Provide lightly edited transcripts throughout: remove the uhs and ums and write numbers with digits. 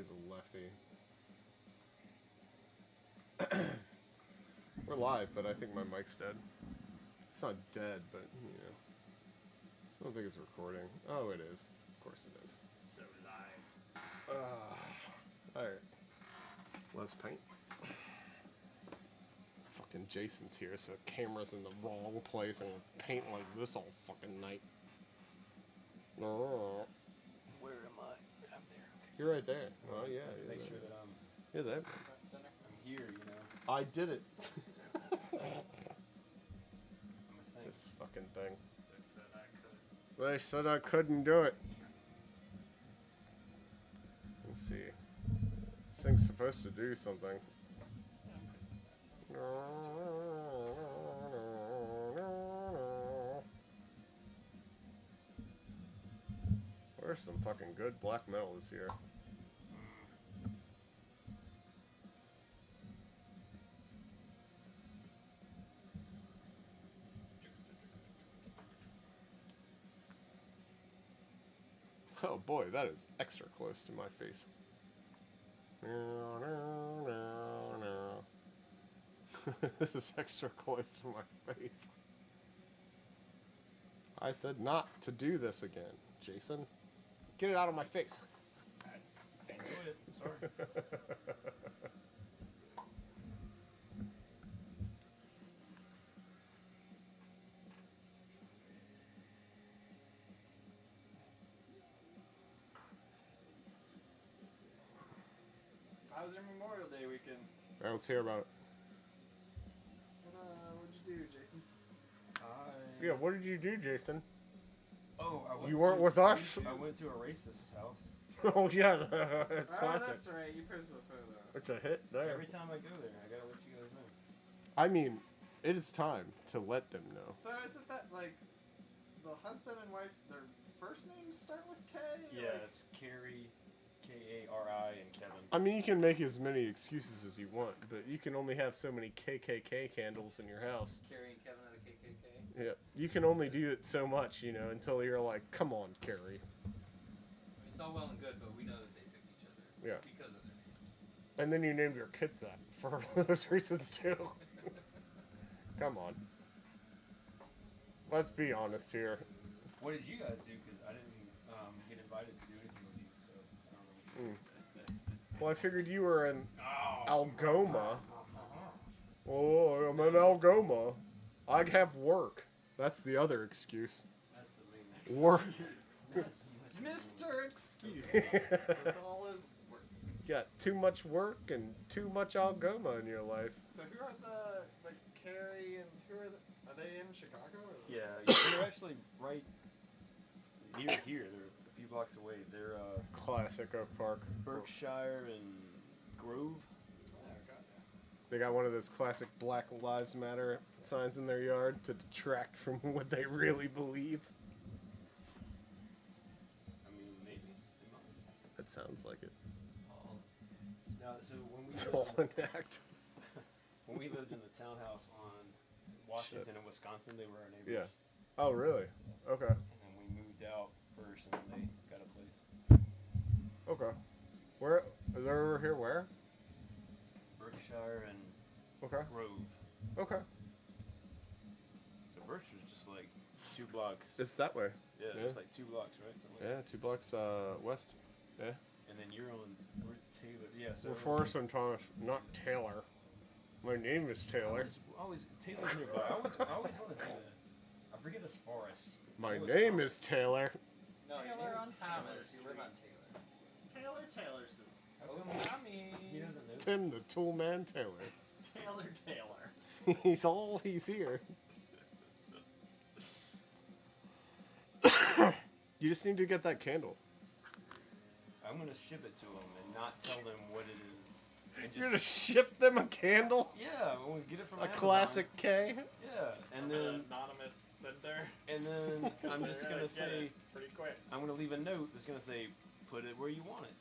is a lefty. We're live, but I think my mic's dead. It's not dead, but, you know. I don't think it's recording. Oh, it is. Of course it is. So live. Alright. Let's paint. Fucking Jason's here, so the camera's in the wrong place. I'm gonna paint like this all fucking night. Oh. Where am I? I'm there. You're right there. Oh, yeah. Make sure that I'm You're there. front and center. I'm here, you know. I did it. I'm a thing. This fucking thing. They said I could. They said I couldn't do it. Let's see. This thing's supposed to do something. There's some fucking good black metal this year. Oh boy, that is extra close to my face. This is extra close to my face. I said not to do this again, Jason. Get it out of my face. I can't do it. Sorry. How was your Memorial Day weekend? Alright, let's hear about it. What'd you do, Jason? Yeah, what did you do, Jason? Oh, I went You weren't with us? I went to a racist's house. Oh yeah, it's classic. That's right. You posted a photo. It's a hit there. Every time I go there, I gotta let you guys know. I mean, it is time to let them know. So isn't that like the husband and wife? Their first names start with K. Yeah, Like, it's Carrie, K-A-R-I, and Kevin. I mean, you can make as many excuses as you want, but you can only have so many KKK candles in your house. Carrie and Kevin of the KKK. Yeah, you can only do it so much, you know, until you're like, come on, Carrie. It's all well and good, but we know that they picked each other Yeah. because of their names. And then you named your kids that for those reasons too. Come on. Let's be honest here. What did you guys do? Because I didn't get invited to do anything with you, so I don't know. Well, I figured you were in Oh. Algoma. Oh, I'm in Algoma. I have work. That's the other excuse. That's the main Work. Mr. Excuse. With all his work. Got too much work and too much Algoma in your life. So who are the Carrie and who are they in Chicago? Or? Yeah, they're actually right near here. They're a few blocks away. They're Classic Oak Park. Berkshire and Grove. They got one of those classic Black Lives Matter signs in their yard to detract from what they really believe. I mean, maybe. They might. That sounds like it. Now, so when we It's all lived, an act. when we lived in the townhouse on Washington Shit. and Wisconsin, they were our neighbors. Yeah. Oh, really? Okay. And then we moved out first, and then they got a place. Okay. Where? They're over here where? Berkshire and Okay. Grove. Okay. So Berkshire's just like 2 blocks. It's that way. yeah, yeah. it's like 2 blocks, right? Something like Yeah, 2 blocks west. Yeah. that. And then you're on we're Taylor. Yeah, so We're Forrest and Thomas, not Taylor. My name is Taylor. always Taylor's nearby. I always want to do that. I forget it's Forrest. My Always name Forrest. is Taylor. No, your Taylor name on is Thomas. Taylor You live on Taylor. Taylorson. How come Tommy. he doesn't know? Tim the Toolman Taylor. Taylor. He's all he's here. You just need to get that candle. I'm gonna ship it to him and not tell them what it is. And You're gonna just ship them a candle? yeah, I'm gonna get it from A Amazon. classic K? Yeah, and then Anonymous sender. and then I'm just gonna say pretty quick. I'm gonna leave a note that's gonna say put it where you want it.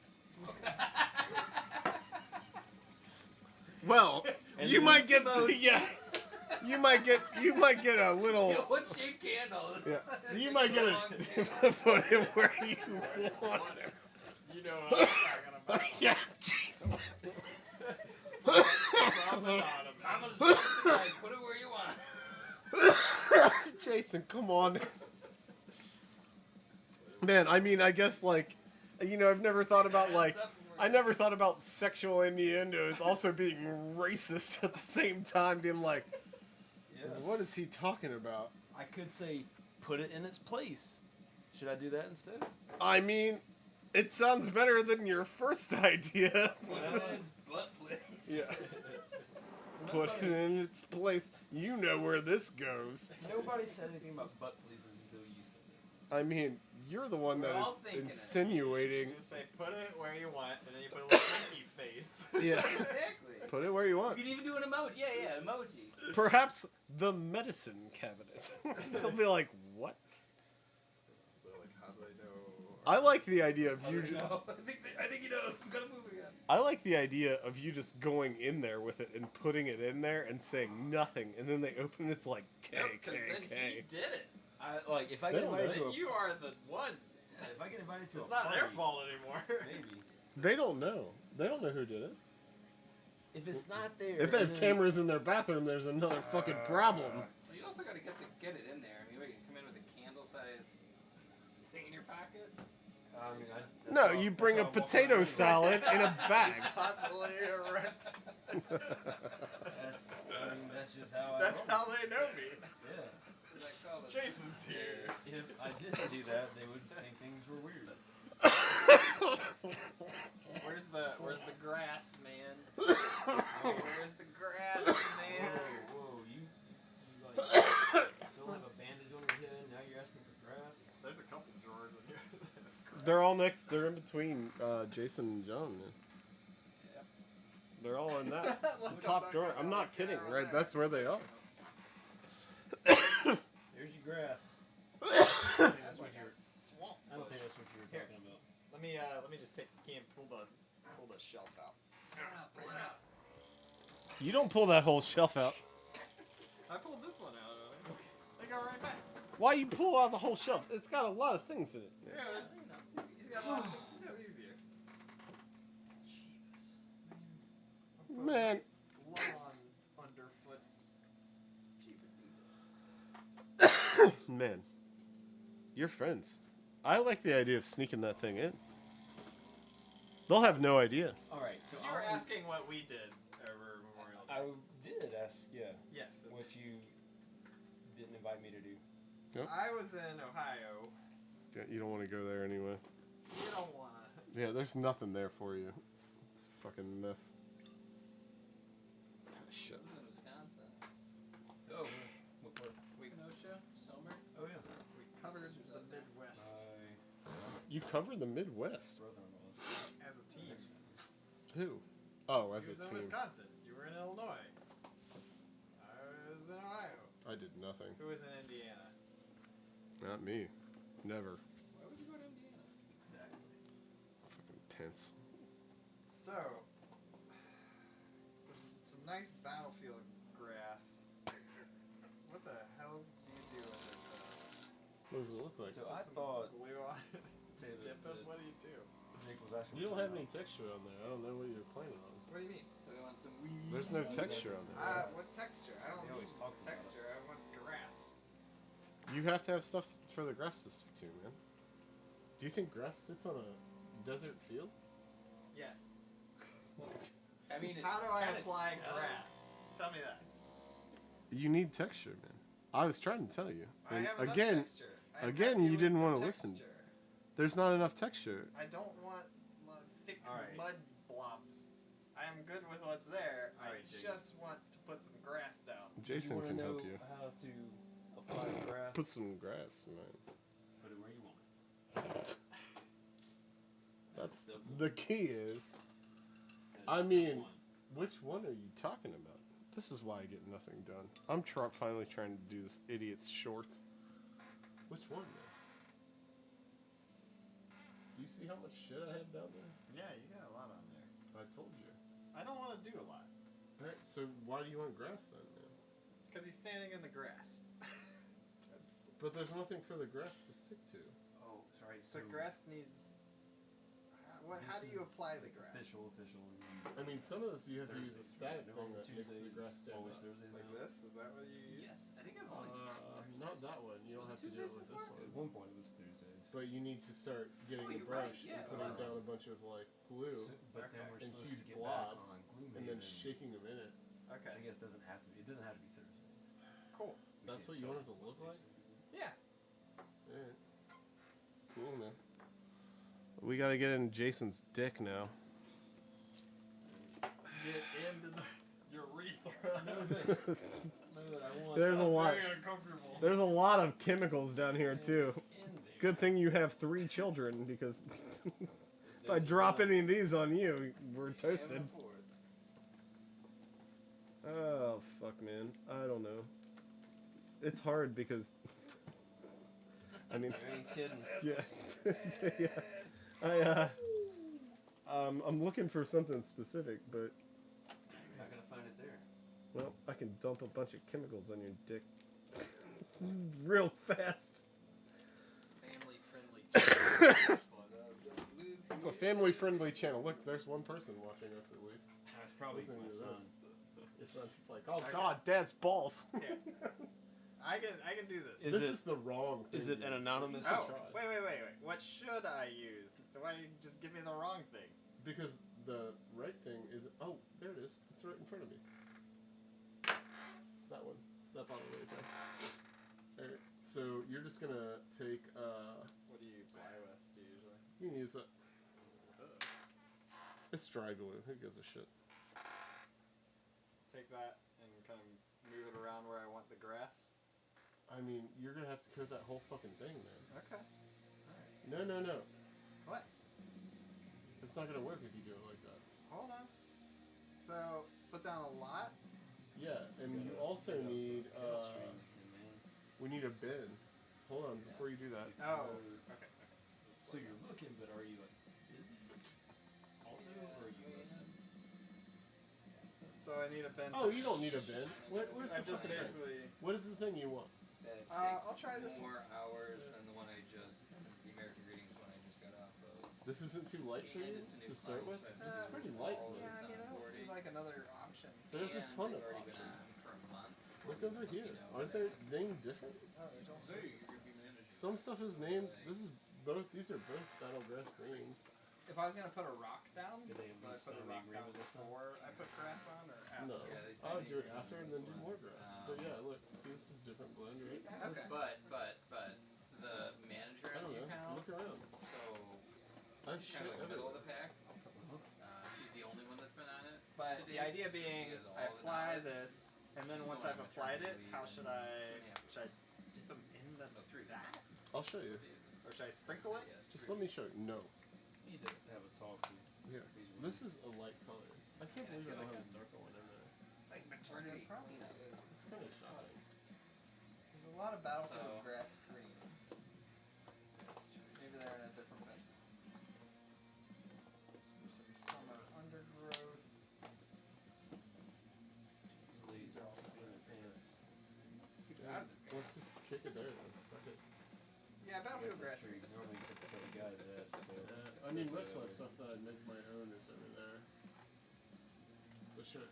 Well, And you then might get the most- yeah. You might get a little What shape candle? yeah. You might get a put it where you want it. You know what I'm talking about. Yeah. Jason, come on. Man, I mean, I guess, like, you know, I've never thought about, like, I never thought about sexual innuendos also being racist at the same time, being like, Yeah. what is he talking about? I could say, put it in its place. Should I do that instead? I mean, it sounds better than your first idea. Put it in its butt, please. Yeah. Put it in its place. You know where this goes. Nobody said anything about butt pleases until you said it. I mean, you're the one that We're is all thinking it. insinuating. Just say put it where you want, and then you put a little winky face. Yeah. Exactly. Put it where you You want. can even do an emoji. Yeah, emoji. Perhaps the medicine cabinet. They'll be like, what? But like, how do they know? I like the idea of you. No, I think you know. We gotta move again. I like the idea of you just going in there with it and putting it in there and saying nothing, and then they open it, it's like K Because K then K. he did it. If I They get don't invited know. to a, You are the one. if I get invited to It's a not party, their fault anymore. maybe. They don't know. They don't know who did it. If it's not there, If they and have then- cameras in their bathroom, there's another fucking problem. Well, you also gotta get it in there. I mean, what, you come in with a candle-sized thing in your pocket. I mean, No, you bring a potato salad in a bag. Constantly erect. That's just how I. That's roll. how they know me. Yeah. What is that called? Jason's here. If I didn't do that, they would think things were weird. Where's the grass, man? Where's the grass, man? Whoa, you like still have a bandage on your head. Now you're asking for grass. There's a couple drawers in here. They're all next. They're in between Jason and John. Man. Yep. They're all in that Look the top up drawer. back I'm up, not look kidding. down Right, there. that's where they are. There's your grass. I think that's what Like a you're. swamp. I don't think that's what you were Here. talking about. Let me just take the key and pull the shelf out. Pull it out. You don't pull that whole shelf out. I pulled this one out. They go right back. Why you pull out the whole shelf? It's got a lot of things in it. Yeah, there's He's got a lot of things to do. it's easier. Man. Lawn underfoot. Man, you're friends. I like the idea of sneaking that thing in. They'll have no idea. All right, so You were asking what we did over Memorial Day. I did ask, yeah, Yes. what you didn't invite me to do. I was in Ohio. Yeah, you don't want to go there anyway. You don't wanna. Yeah, there's nothing there for you. It's a fucking mess. Shit. I was in Wisconsin. Oh, what part? Kenosha, Somer. Oh yeah. We covered the Midwest You covered the Midwest. Brother-in-law's. as a team. Who? Oh, as He a was in team. Wisconsin. You were in Illinois. I was in Ohio. I did nothing. Who was in Indiana? Not me. Never. Why would you go to Indiana? Exactly. Fucking Pence. So, there's some nice battlefield grass. What the hell do you do with it? What does it look like? So I Put some thought glue on it. say that Dip it. What do you do? Nick was asking. You don't for have something any texture on there. I don't know what you're planning on. What do you mean? So we want some weed. There's no texture on there. What texture? I don't He always need talks about it. texture. I want grass. You have to have stuff for the grass to stick to, man. Do you think grass sits on a desert field? Yes. I mean, it How do I kinda apply does. grass? Tell me that. You need texture, man. I was trying to tell you. I And have enough again, texture. I'm again, happy you with didn't the wanna listen. texture. there's not enough texture. I don't want thick Alright. mud blobs. I am good with what's there. I Alright, Jacob. just want to put some grass down. Jason you wanna can know help you. how to apply grass. Put some grass, man. Put it where you want. That's simple. the key is. And I it's mean- one. Which one are you talking about? This is why I get nothing done. I'm finally trying to do this idiot's shorts. Which one, man? Do you see how much shit I have down there? Yeah, you got a lot on there. I told you. I don't want to do a lot. Alright, so why do you want grass then, man? Because he's standing in the grass. But there's nothing for the grass to stick to. Oh, sorry. So The grass needs. What? How do you apply the grass? Official. I mean, some of this you have to use a static They're thing on that makes the Tuesdays, grass stand always up. Thursdays. Like now. this? Is that what you use? Yes, I think I've only used Thursdays. Not that one. You don't Was have it to do it Tuesdays with this before? At one. one point it was Tuesdays. But you need to start getting Oh, a you're right, brush yeah, and it putting was. down a bunch of like glue But then we're and supposed huge to get blobs, back on glue and then Maven, shaking them in it. which Okay. I guess doesn't have to be. It doesn't have to be Thursdays. Cool. We That's can't what you tell want it to look like? Yeah. Alright. Cool, man. We gotta get in Jason's dick now. Get into the urethra. There's a Sounds lot. very uncomfortable. There's a lot of chemicals down here too. Good thing you have 3 children because if I drop any of these on you, we're toasted. Oh fuck, man. I don't know. It's hard because I mean, I ain't kidding. yeah, yeah. I'm looking for something specific, but Not gonna find it there. well, I can dump a bunch of chemicals on your dick real fast. Family friendly. It's a family-friendly channel. Look, there's one person watching us at least. That's probably Listening my to son. this. Your son's like, oh Okay. god, Dad's balls. Yeah. I can do this. Is this it- is the wrong thing. Is it to an use, anonymous? but you Oh, should wait, try. wait. What should I use? Why you just give me the wrong thing? Because the right thing is... Oh, there it is. It's right in front of me. That one. That bottle right there. Alright, so you're just gonna take... What do you apply with usually? You can use it. It's dry glue. Who gives a shit? Take that and kind of move it around where I want the grass. I mean, you're gonna have to coat that whole fucking thing, man. Okay. No. What? It's not gonna work if you do it like that. Hold on. So put down a lot. Yeah, and you also need, we need a bin. Hold on, before you do that. Oh. Okay. So you're looking, but are you like busy? Also, or are you listening? So I need a bin. Oh, you don't need a bin. Where's I the just fucking bin? basically. What is the thing you want? That I'll takes try this more hours than the one I just, the American Greetings one I just got off of. This isn't too light for And you it's a new to start with? client, so This is I've pretty just light, all man. of Yeah, it's on 40. like another option. There's a And ton they've of already been options. on for a month. Look over here. You know, Aren't they named different? Oh, there's all Hey, sorts. groupie manager. Some stuff is named. This is both. These are both battlegrass greens. If I was gonna put a rock down, Did they at would I least put a sign the rock down agreement this time? before I put grass on, or after? No, Yeah, they I would say do it they after and this then do one. more grass. But yeah, look. See, this is different blend, right? Okay. But the manager I on don't the know. account, Look around. so I she's shit kind of like middle of everywhere. the pack. She's the only one that's been on it. But to the date. idea being, She has all I the apply knowledge. this, and then She's once going I've on applied it, maternity how leave should and I? she's gonna have Should I dip them in the through that, I'll show you. or should I sprinkle it? Yeah, Just let me show you. No. You need to have a talk to. Here. This is a light color. I can't Yeah, I believe I feel don't like have a darker one in there. like maternity. Probably. You know, It's kind of shy. There's a lot of battlefield So- grass greens. Maybe they're in a different bin. There's some summer undergrowth. These are all spin their pants. Yeah, let's just kick it there then. Fuck it. Yeah, battlefield That's grass true. greens. Normally you have to tell the guys that. So. I mean, most of my stuff that I make my own is over there. But sure.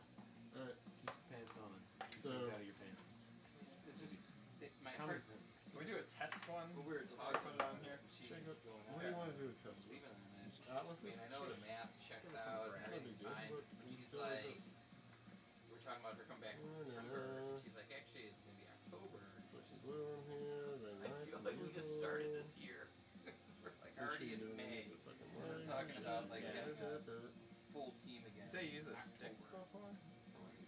Alright, Keep your pants on. Keep So- things out of your pants. It's just my Common heart. sense. Can we do a test one? When we were Before I talking put it on here. she's check it. going What do you want to do with test with? leaving on it. Atlases? I mean, I know Sure. the math checks Give it some out. grass. It's not a big Everything's deal, fine. but you She's still have like, those. we're talking about her coming back in No, no, September. no. She's like, actually, it's gonna be October. Put some glue on here, then I nice feel and like we just started beautiful. this year. We're like Make sure already you're in doing it May. with the fucking We're lines talking and about shit. like Yeah. getting a full team again. Say you use a stick October. before?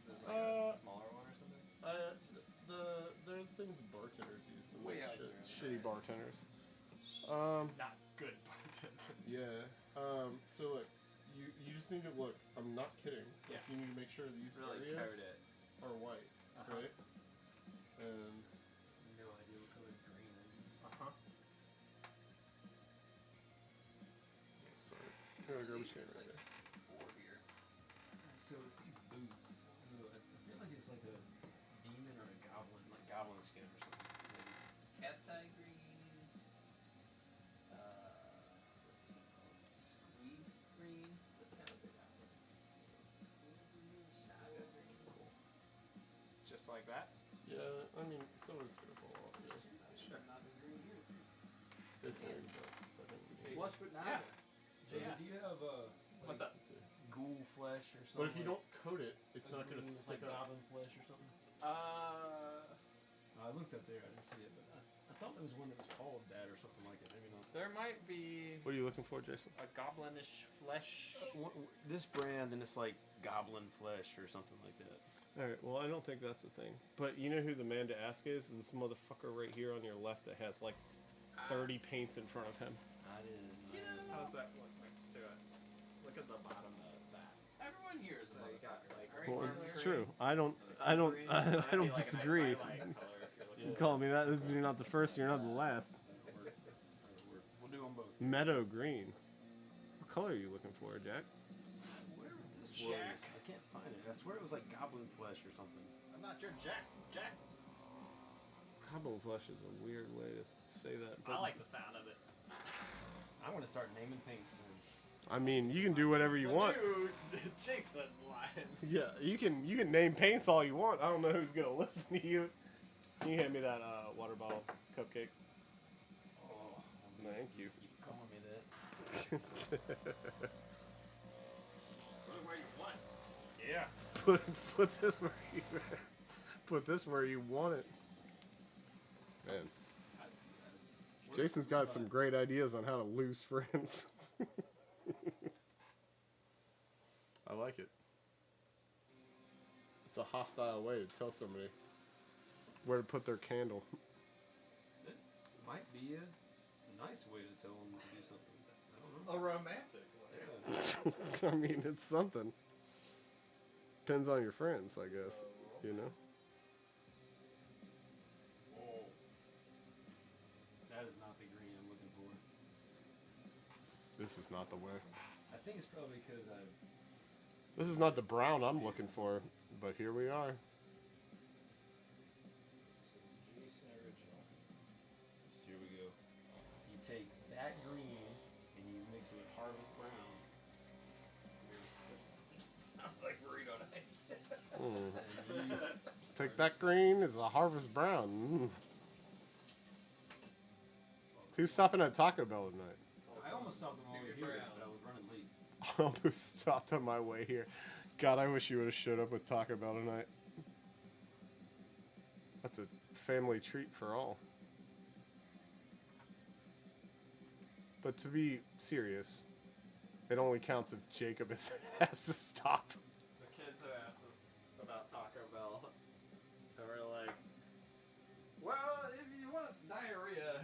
There's like Uh, a smaller one or something. There are things bartenders use to Way make out shit. there. Shitty bartenders. Not good bartenders. Yeah. So look, you just need to look. I'm not kidding. Yeah. You need to make sure these Really areas coat it. are white, Uh-huh. right? And No idea what color green is. Uh-huh. sorry, here I grab a chain right there. Four here. So it's these boots. I feel like it's like a demon or a goblin, like goblin skin or something. Maybe. Cat's eye green. What's it called? Squeeb. like that. Yeah, I mean, some of it's gonna fall off too. Sure. Not the green here too. This one's fucking. Flush but not. Yeah. Jacob, Yeah. do you have What's up? ghoul flesh or something? But if you like, don't coat it, it's not gonna green with, stick like up. goblin flesh or something? I looked up there, I didn't see it, but I thought there was one that was called that or something like it. Maybe not. There might be What are you looking for, Jason? a goblinish flesh. This brand and it's like goblin flesh or something like that. All right. Well, I don't think that's the thing. But you know who the man to ask is? This motherfucker right here on your left that has like 30 paints in front of him. I didn't. How does that look next to it? Look at the bottom of that. Everyone here is a So you got motherfucker. like Well, green, it's green, true. I don't green, I that'd be don't like a nice disagree. highlight color if you're looking You Yeah. call me that. You're not the first. You're not the last. We'll do them both. Meadow green. What color are you looking for, Jack? Whatever this Jack. was, I can't find it. I swear it was like goblin flesh or something. I'm not your Jack. Jack. Goblin flesh is a weird way to say that. I like the sound of it. I want to start naming paints. I mean, you can do whatever you want. Dude, Jason lying. Yeah, you can name paints all you want. I don't know who's gonna listen to you. Can you hand me that water bottle cupcake? Oh, Thank you. keep calling me that. Put it where you want. Yeah. put this where you put this where you want it. Man, Jason's got some great ideas on how to lose friends. I like it. It's a hostile way to tell somebody where to put their candle. It might be a nice way to tell them to do something. I don't know. A romantic way. Yeah. I mean, it's something. Depends on your friends, I guess. You know? Whoa. That is not the green I'm looking for. This is not the way. I think it's probably because I. This is not the brown I'm looking for, but here we are. Jason original. So here we go. You take that green and you mix it with Harvest Brown. Sounds like burrito night. Mm. And you, Take that green is a harvest brown. Mm. Who's stopping at Taco Bell tonight? I almost stopped them all Maybe here, brown. but I was running late. I almost stopped on my way here. God, I wish you would have showed up with Taco Bell tonight. That's a family treat for all. But to be serious, it only counts if Jacob has to stop. The kids have asked us about Taco Bell. And we're like, well, if you want diarrhea.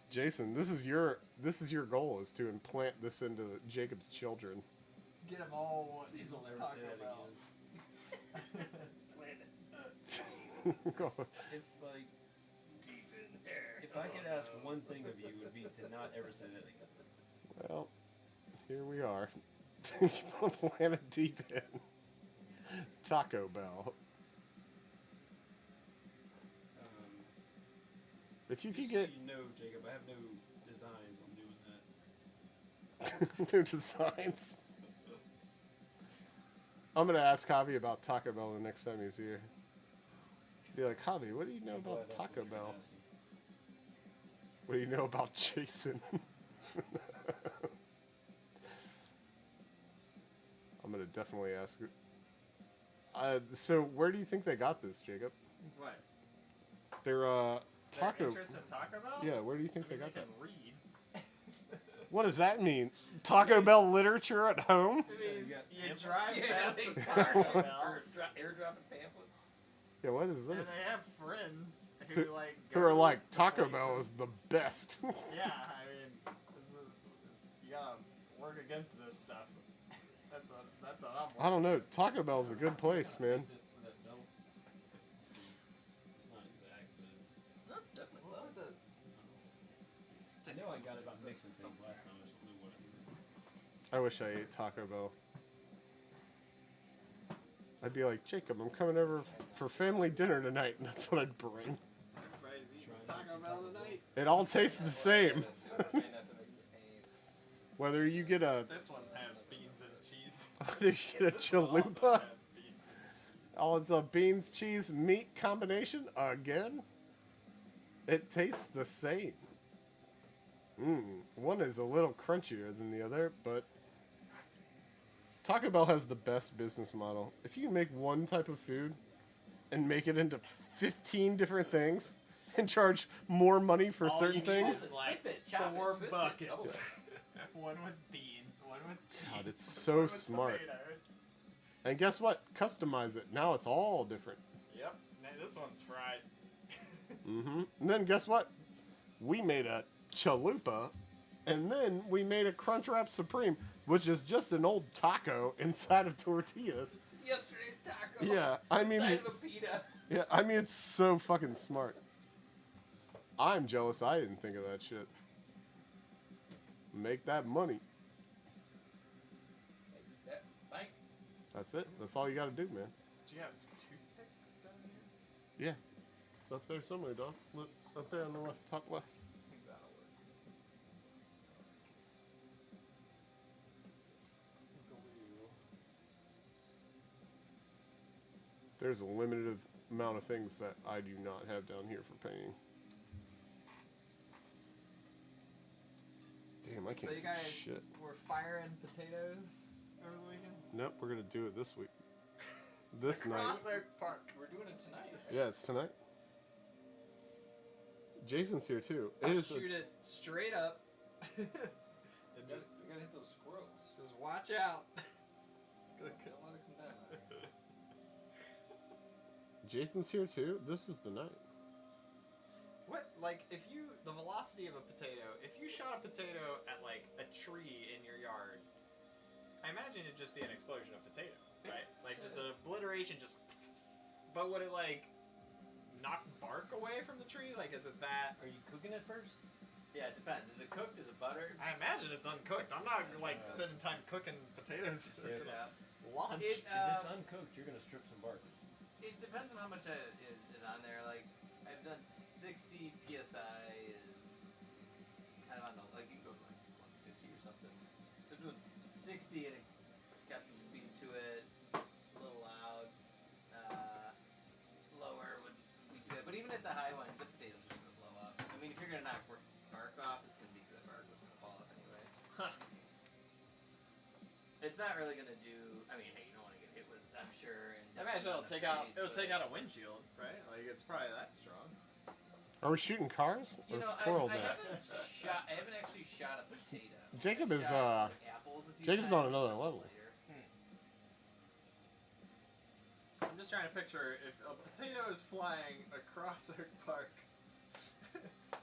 Jason, this is your goal, is to implant this into Jacob's children. Get them all. Please don't ever Taco say that Bell. again. If like, Deep in there. if I could ask one thing of you, it would be to not ever say that again. Well, here we are. Planted deep in. Taco Bell. If you could Just get so you know, Jacob, I have no designs on doing that. new designs. I'm gonna ask Javi about Taco Bell the next time he's here. Be like, Javi, what do you know I'm glad about that's what Taco you're Bell? asking. What do you know about Jason? I'm gonna definitely ask. So where do you think they got this, Jacob? What? They're Their Taco. interest in Taco Bell? Yeah, where do you think I they mean, got they that? can read. What does that mean? Taco Bell literature at home? It means you you got drive Yeah, past they the Taco Bell, airdropping pamphlets. Yeah, what is and this? they have friends who like Who go are like, to Taco Bell places. is the best. Yeah, I mean, you gotta work against this stuff. That's what I'm. I don't know. Taco Bell's a good place, man. That belt. It's not exact, but it's. No, definitely What not. the? I know I got it by mixing things last time. I just don't know what I did. I wish I ate Taco Bell. I'd be like, Jacob, I'm coming over for family dinner tonight, and that's what I'd bring. Everybody's eating Trying to Taco get Bell some Taco tonight. It all tastes the same. Try not to mix the paints. Whether you get a This one has beans and cheese. whether you get a This one also chalupa. has beans and cheese. Oh, it's a beans, cheese, meat combination again. It tastes the same. One is a little crunchier than the other, but Taco Bell has the best business model. If you make one type of food and make it into 15 different things and charge more money for All certain you need things, is like Flip it, chop it, 4 twist it, buckets. double One with beans, one with cheese. God, it's one so with smart. tomatoes. And guess what? Customize it. Now it's all different. Yep. Now this one's fried. And then guess what? We made a chalupa, and then we made a Crunchwrap Supreme, which is just an old taco inside of tortillas. Yesterday's taco. Yeah, I mean, Inside of a pita. yeah, I mean, it's so fucking smart. I'm jealous I didn't think of that shit. Make that money. That bank. That's it. That's all you gotta do, man. Do you have toothpicks down here? Yeah. It's up there somewhere, dog. Look, up there on the left, top left. I think that'll work. It's glue. There's a limited amount of things that I do not have down here for painting. Damn, I So can't you see guys shit. were firing potatoes over the weekend? Nope, we're gonna do it this week. This night. Cross Oak Park. We're doing it tonight. Yeah, it's tonight. Jason's here too. It I'll is. shoot it straight up. and Just we gotta hit those squirrels. just watch out. It's gonna Don't let it come down. out here. Jason's here too. This is the night. What, like, if you, the velocity of a potato, if you shot a potato at, like, a tree in your yard, I imagine it'd just be an explosion of potato, right? Like, just an obliteration, just, but would it, like, knock bark away from the tree? Like, is it that? Are you cooking it first? Yeah, it depends. Is it cooked? Is it buttered? I imagine it's uncooked. I'm not, like, spending time cooking potatoes for Yeah. lunch. It, If it's uncooked, you're gonna strip some bark. It depends on how much is on there. Like, I've done 60 psi is kind of on the, like, you can go to like 150 or something. So I'm doing 60 and it got some speed to it, a little loud. Lower would be good. But even at the high ones, the potatoes are gonna blow up. I mean, if you're gonna knock bark off, it's gonna be because that bark was gonna fall off anyway. Huh. It's not really gonna do. I mean, hey, you don't want to get hit with, I'm sure. And I imagine it'll on the take out, face, it'll but- take out a windshield, right? Like, it's probably that strong. Are we shooting cars or You know, squirrel I deaths? haven't actually shot a potato. Jacob I've is, shot, like, apples a few Jacob's on times, another a little level. later. I'm just trying to picture if a potato is flying across Oak Park,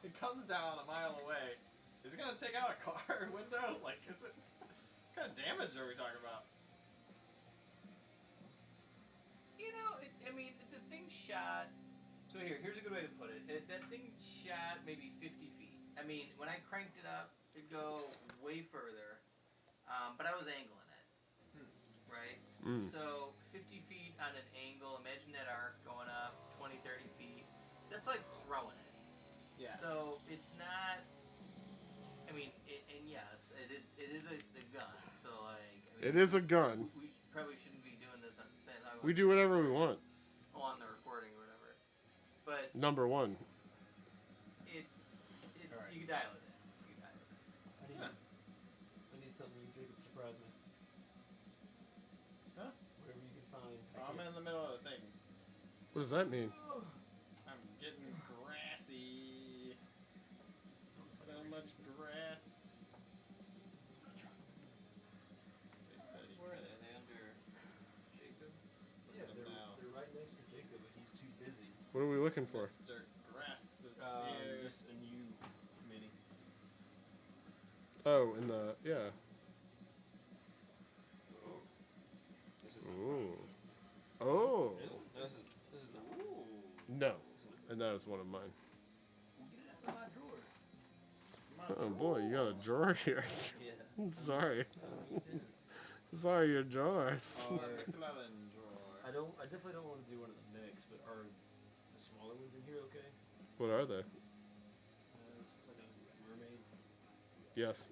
it comes down a mile away. Is it gonna take out a car window? Like, is it? What kind of damage are we talking about? You know, I mean, the thing shot. So here's a good way to put it. That thing shot maybe 50 feet. I mean, when I cranked it up, it'd go way further. But I was angling it, right? So 50 feet on an angle. Imagine that arc going up 20, 30 feet. That's like throwing it. Yeah. So it's not. I mean, and yes, it is a gun. So like. I mean, It is a gun. We probably shouldn't be doing this on saying We do whatever we want. on the recording or whatever. But Number one. it's Alright. you can dial it in. You can dial it in. Huh. I need something you Jacob surprise me. Huh? Whatever you can find. I'm in the middle of the thing. What does that mean? I'm getting grassy. So much grass. They said he Where are they? Are they under Jacob? Yeah, Look at him now. they're right next to Jacob, but he's too busy. What are we looking for? Mr. Grass is here. Just a new mini. Oh, in the yeah. This is Ooh. Oh. This is the. No. And that is one of mine. Get it out of my drawer. Oh boy, you got a drawer here. Yeah. Sorry. Sorry, your drawers. Oh, McClellan drawer. I definitely don't want to do one of the mix, but are the smaller ones in here okay? What are they? It's like a mermaid. Yes.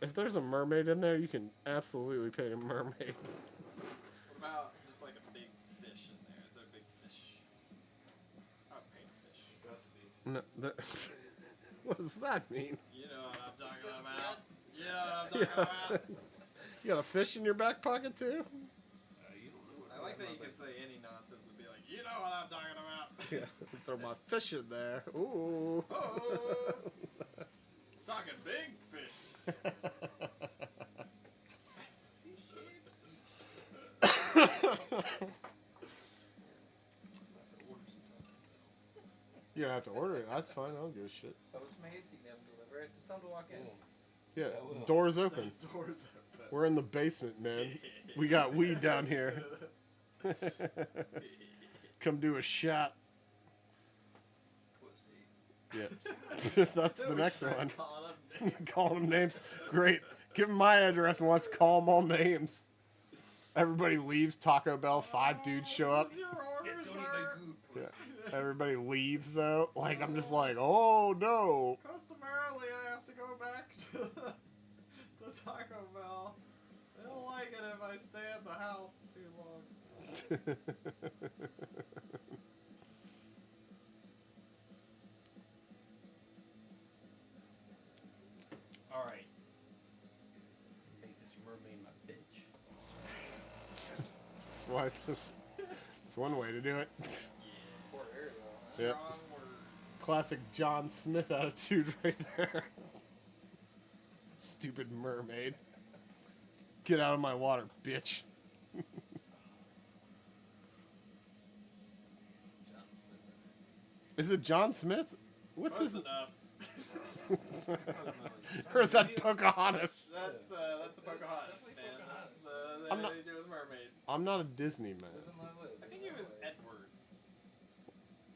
If there's a mermaid in there, you can absolutely paint a mermaid. What about just like a big fish? No, what does that mean? You know what I'm talking about. You know what I'm talking about. You got a fish in your back pocket too? You don't know what I like that you can say any nonsense and be like, you know what I'm talking about. Yeah. Throw my fish in there. Ooh. Oh, talking big fish. You don't have to order it. That's fine. I don't give a shit. Postmates, you can have them deliver it. Just tell them to walk in. Yeah, I will. doors open. Doors open. We're in the basement, man. We got weed down here. Come do a shot. Pussy. Yeah. That's the next one. Calling them names. Great. Give them my address and let's call them all names. Everybody leaves. Taco Bell. 5 dudes show up. This is your order, Don't eat sir? my food, pussy. Yeah. Everybody leaves though. Like I'm just like, oh no. Customarily, I have to go back to Taco Bell. They don't like it if I stay at the house too long. All right. Make this mermaid my bitch. That's why it's one way to do it. Poor Ariel. Yep. Strong words. Classic John Smith attitude right there. Stupid mermaid. Get out of my water, bitch. John Smith. Is it John Smith? What's Close his? enough. Or is that Pocahontas? That's a Pocahontas, man. That's I'm they not- do with mermaids. I'm not a Disney man. Live in my life. I think it was Edward.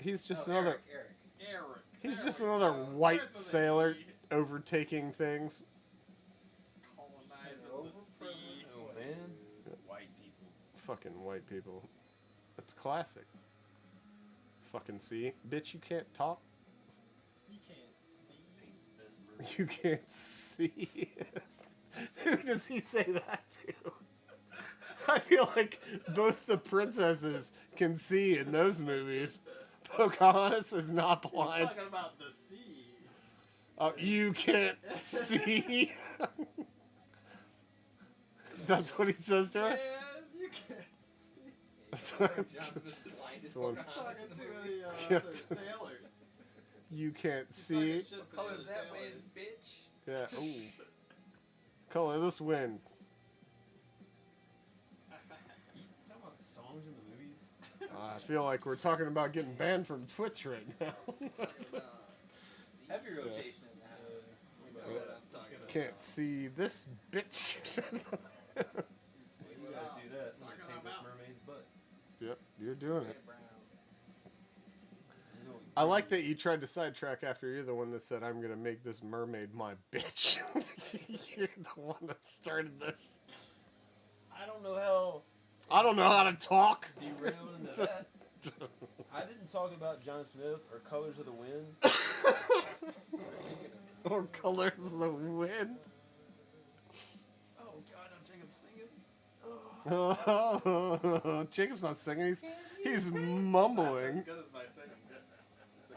He's just Oh, another. Eric. Eric. He's There just we another go. white Starts with an sailor E. overtaking things. Colonizing the sea. Oh man, white people. Fucking white people. That's classic. Fucking see, bitch, you can't talk. You can't see. Best You can't see. Who does he say that to? I feel like both the princesses can see in those movies. Pocahontas is not He's blind. talking about the sea. Oh, you can't see. That's what he says to her. Man, you can't see. That's John what- Smith blinded That's one. He's Pocahontas talking in to the movie. the Yeah. other sailors. You can't He's see. talking shit What to color the is other that wind, sailors. bitch? Yeah. Ooh. Color this wind. You talking about the songs in the movies? I feel like we're talking about getting banned from Twitch right now. Heavy Yeah. rotation in the house. You know what I'm talking about. Can't see this bitch. When you guys do that, I'm gonna Talking take this about- mermaid's butt. Yep, you're doing it. Red brown. You know, I like that you tried to sidetrack after you're the one that said, I'm going to make this mermaid my bitch. You're the one that started this. I don't know how I don't know how to talk. derailed into that. I didn't talk about John Smith or Colors of the Wind. Or colors of the wind. Oh God, I'm Jacob singing. Jacob's not singing. He's That's mumbling. as good as my singing.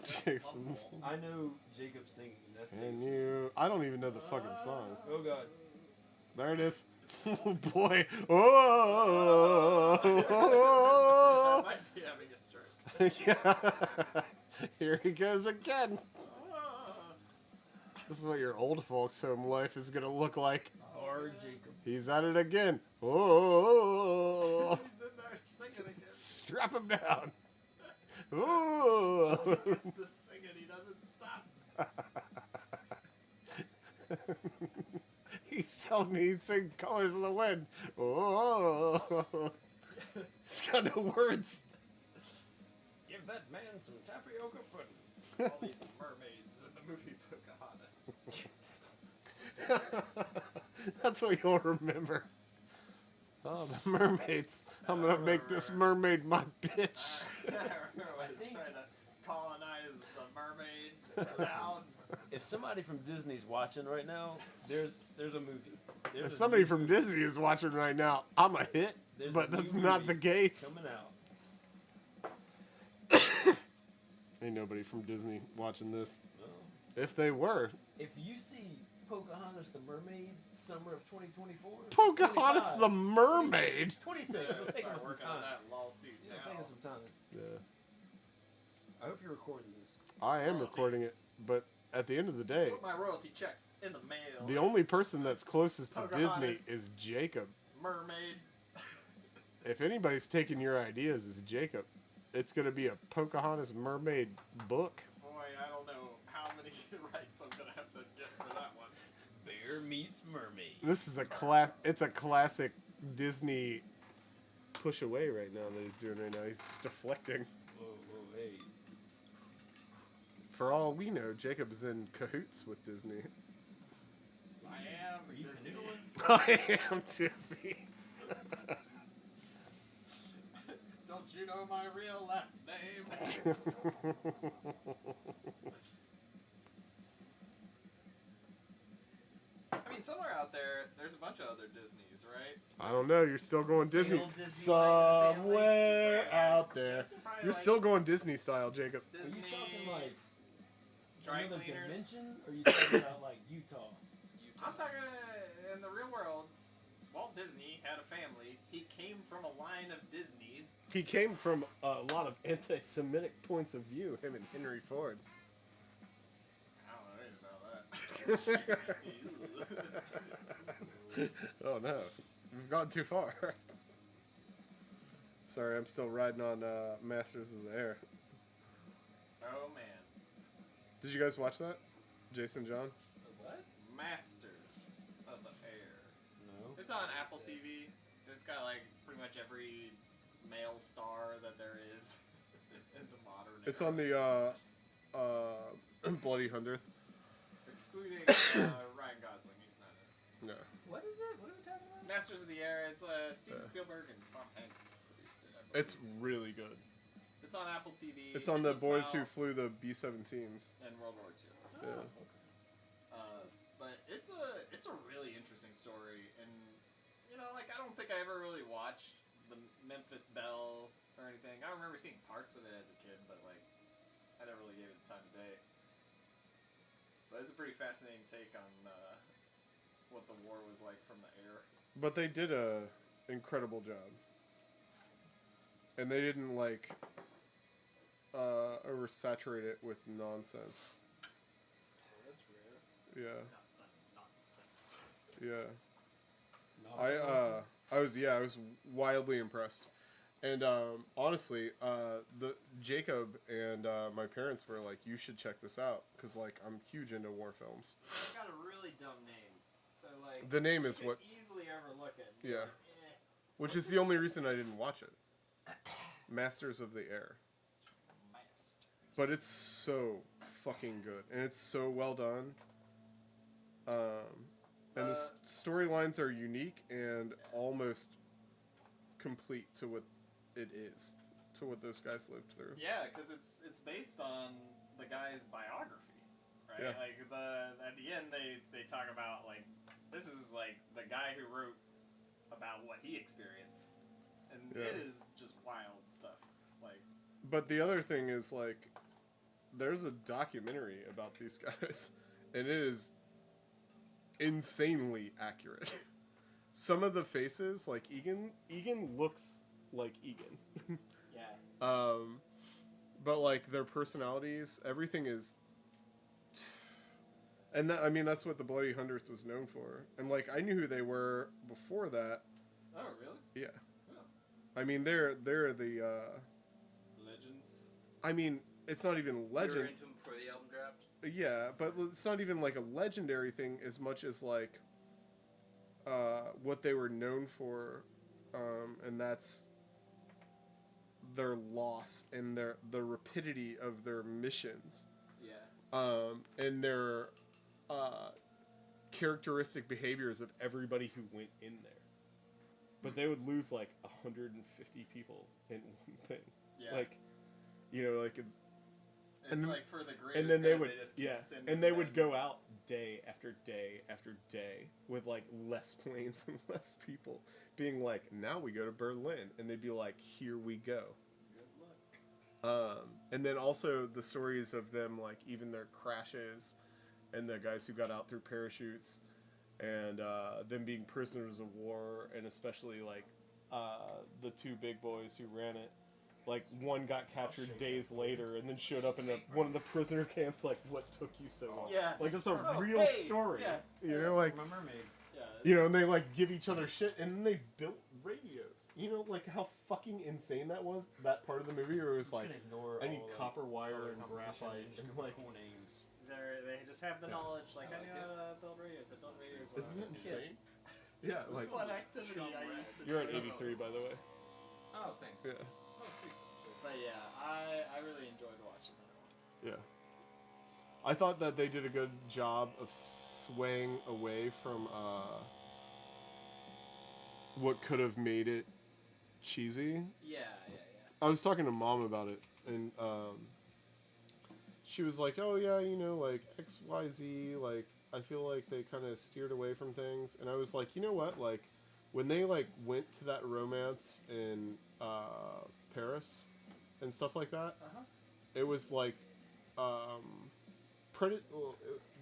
It's a good Jason. mumble. I know Jacob singing. That's And Jacob. you, I don't even know the fucking song. Oh God. There it is. Oh boy. I Oh. might be having a stroke. Yeah. Here he goes again. This is what your old folks' home life is gonna look like. Or Jacob. He's at it again. Oh. He's in there singing again. Strap him down. Oh. He gets to sing it, he doesn't stop. He's telling me he's singing Colors of the Wind. Oh. He's got no words. Give that man some tapioca pudding. All these mermaids in the movie Pocahontas. That's what you'll remember. Oh, the mermaids. I'm gonna make this mermaid my bitch. I remember when they tried to colonize the mermaid town. If somebody from Disney's watching right now, there's a movie. There's If a somebody new from movie Disney is watching right now, I'm a hit. There's But a new that's not the movie case. coming out. Ain't nobody from Disney watching this. Well, If they were, if you see Pocahontas the Mermaid, summer of 2024, Pocahontas 25, the Mermaid. 26. Yeah, It'll take start us some working on time. that lawsuit It'll now. take us some time. Yeah, I hope you're recording this. I am recording it, but at the end of the day, Put my royalty check in the mail. the only person that's closest to Disney Pocahontas. is Jacob. Mermaid. If anybody's taking your ideas, it's Jacob. It's gonna be a Pocahontas mermaid book. Boy, I don't know how many rights I'm gonna have to get for that one. Bear meets mermaid. This is a class. It's a classic Disney push away right now that he's doing right now. He's just deflecting. Whoa, whoa, hey. For all we know, Jacob's in cahoots with Disney. I am. Are you Disney. canoodling? I am Disney. Don't you know my real last name? I mean, somewhere out there, there's a bunch of other Disneys, right? I don't know. You're still going Disney. old Disneyland family. Somewhere out there. There's probably You're like still going Disney style, Jacob. Are Disney, you talking like dry another cleaners. dimension? Or are you talking about like Utah? I'm talking in the real world. Walt Disney had a family. He came from a line of Disneys. He came from a lot of anti-Semitic points of view. Him and Henry Ford. I don't know anything about that. Oh no, we've gone too far. Sorry, I'm still riding on Masters of the Air. Oh man, Did you guys watch that? Jason John? What? Masters of the Air. No. It's on Apple TV. It's got like pretty much every male star that there is in the modern. It's era. on the Bloody 100th. Excluding Ryan Gosling, he's not in it. No. What is it? What are we talking about? Masters of the Air. It's Steven Spielberg and Tom Hanks produced it. I believe. It's really good. It's on Apple TV. It's on the boys who about- flew the B-17s. in World War II. Yeah. But it's a really interesting story, and you know, like I don't think I ever really watched the Memphis Belle or anything. I remember seeing parts of it as a kid, but like I never really gave it the time of day. But it's a pretty fascinating take on what the war was like from the air. But they did a incredible job. And they didn't like oversaturate it with nonsense. Oh, that's rare. Yeah. Nonsense. Yeah. Not I was wildly impressed. And honestly, the Jacob and my parents were like, "You should check this out," because like I'm huge into war films. It's got a really dumb name, so like The name is you what, could easily overlook it. Yeah. Like, which is the only reason I didn't watch it. Masters of the Air, Masters. but it's so fucking good and it's so well done. And the storylines are unique and almost complete to what it is, to what those guys lived through. Yeah, because it's based on the guy's biography, right? Yeah. Like at the end they talk about like this is like the guy who wrote about what he experienced, and Yeah. it is just wild stuff. Like But the other thing is like, there's a documentary about these guys, and it is insanely accurate. Some of the faces, like Egan looks like Egan. yeah, But like their personalities, everything is. And that, I mean, that's what the Bloody 100th was known for. And like, I knew who they were before that. oh really? Yeah. Oh. I mean, they're the. Legends. I mean, it's not even You were legend. into him before the album dropped? Yeah, but it's not even like a legendary thing as much as like what they were known for, and that's their loss and the rapidity of their missions, Yeah. and their characteristic behaviors of everybody who went in there. But they would lose like 150 people in one thing. Yeah. Like, you know, like. it's and then- like for the greater And then they good, would, just keep yeah, sending and they would men. go out day after day after day with like less planes and less people, being like, now we go to Berlin, and they'd be like, here we go. Good luck. And then also the stories of them, like even their crashes, and the guys who got out through parachutes, and them being prisoners of war, and especially like the two big boys who ran it. Like one got captured days later, and then showed up in one of the prisoner camps. Like, what took you so long? Yeah. Like it's a Oh, real hey, story. yeah. You know, like From a mermaid. Yeah. you know, and they like give each other shit, and then they built radios. You know, like how fucking insane that was. That part of the movie where it was I'm like, just gonna ignore I need all, like, copper wire color and competition graphite just and go for like. cool names. They just have the Yeah. knowledge. Like I I like knew how to build radios. I built radios. when Isn't I it was a kid. insane? Yeah, like Fun activity I used to you're at do. 83 by the way. Oh, thanks. Yeah. Oh, sweet. But yeah, I really enjoyed watching that one. Yeah. I thought that they did a good job of swaying away from what could have made it cheesy. Yeah. I was talking to Mom about it, and she was like, "Oh yeah, you know, like XYZ, like I feel like they kind of steered away from things." And I was like, "You know what? Like when they like went to that romance in Paris and stuff like that, Uh-huh. it was like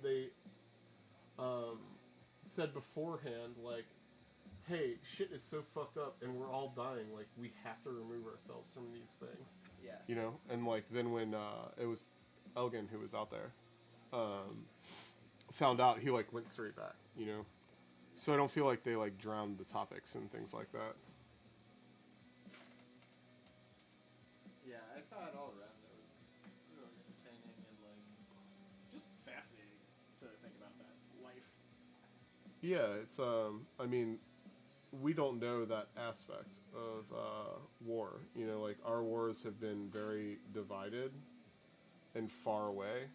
they said beforehand like, hey, shit is so fucked up and we're all dying, like we have to remove ourselves from these things, Yeah. you know. And like then when it was Elgin who was out there found out, he like went straight back, you know. So I don't feel like they like drowned the topics and things like that. Yeah, I thought all around it was really entertaining and like just fascinating to think about that life. Yeah, it's I mean, we don't know that aspect of war. You know, like our wars have been very divided and far away,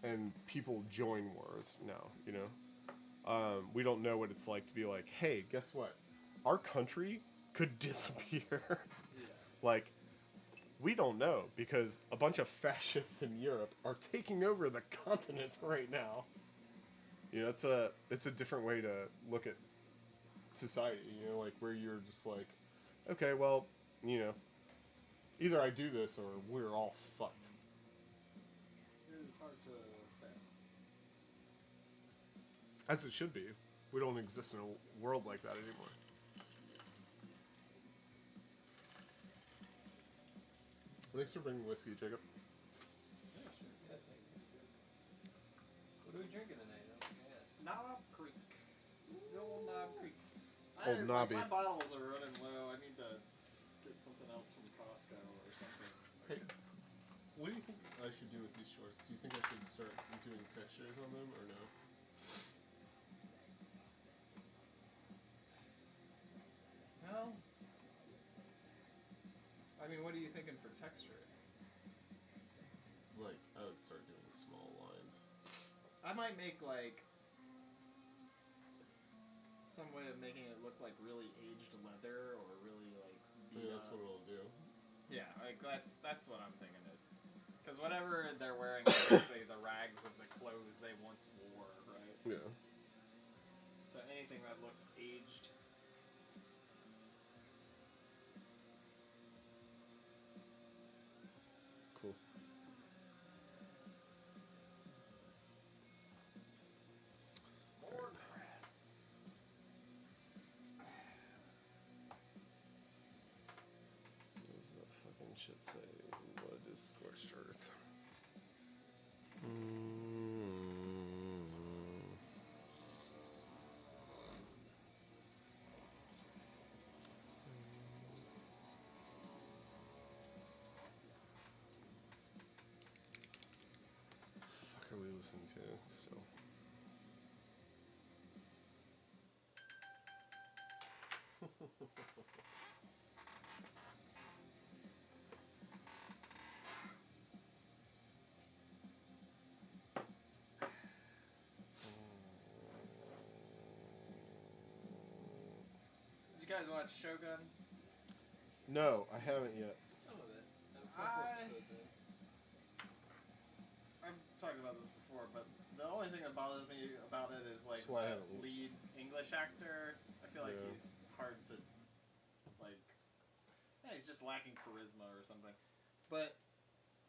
and people join wars now. You know, we don't know what it's like to be like, hey, guess what? Our country could disappear. Like, we don't know because a bunch of fascists in Europe are taking over the continent right now. You know, it's a different way to look at society, you know, like where you're just like, okay, well, you know, either I do this or we're all fucked. It is hard to fail. As it should be. We don't exist in a world like that anymore. Thanks for bringing whiskey, Jacob. Yeah, sure. Yeah, thank you. What are we drinking tonight? I don't think I asked. Knob Creek. The old Knob Creek. Old Knobby. My bottles are running low. I need to get something else from Costco or something. Hey, what do you think I should do with these shorts? Do you think I should start doing textures on them or no? Well, I mean, what are you thinking for texture? Like, I would start doing small lines. I might make like some way of making it look like really aged leather or really like beat Yeah, that's up. what it'll do. Yeah, like that's what I'm thinking is, because whatever they're wearing is basically the rags of the clothes they once wore, right? Yeah. So anything that looks aged. Cool. More grass. What does that fucking shit say? What is scorched earth? Fuck are we listening to still? Did you guys watch Shogun? No, I haven't yet. Some of it. I've talked about this before, but the only thing that bothers me about it is like That's why I the haven't- lead English actor. I feel like Yeah. he's hard to like. Yeah, he's just lacking charisma or something. But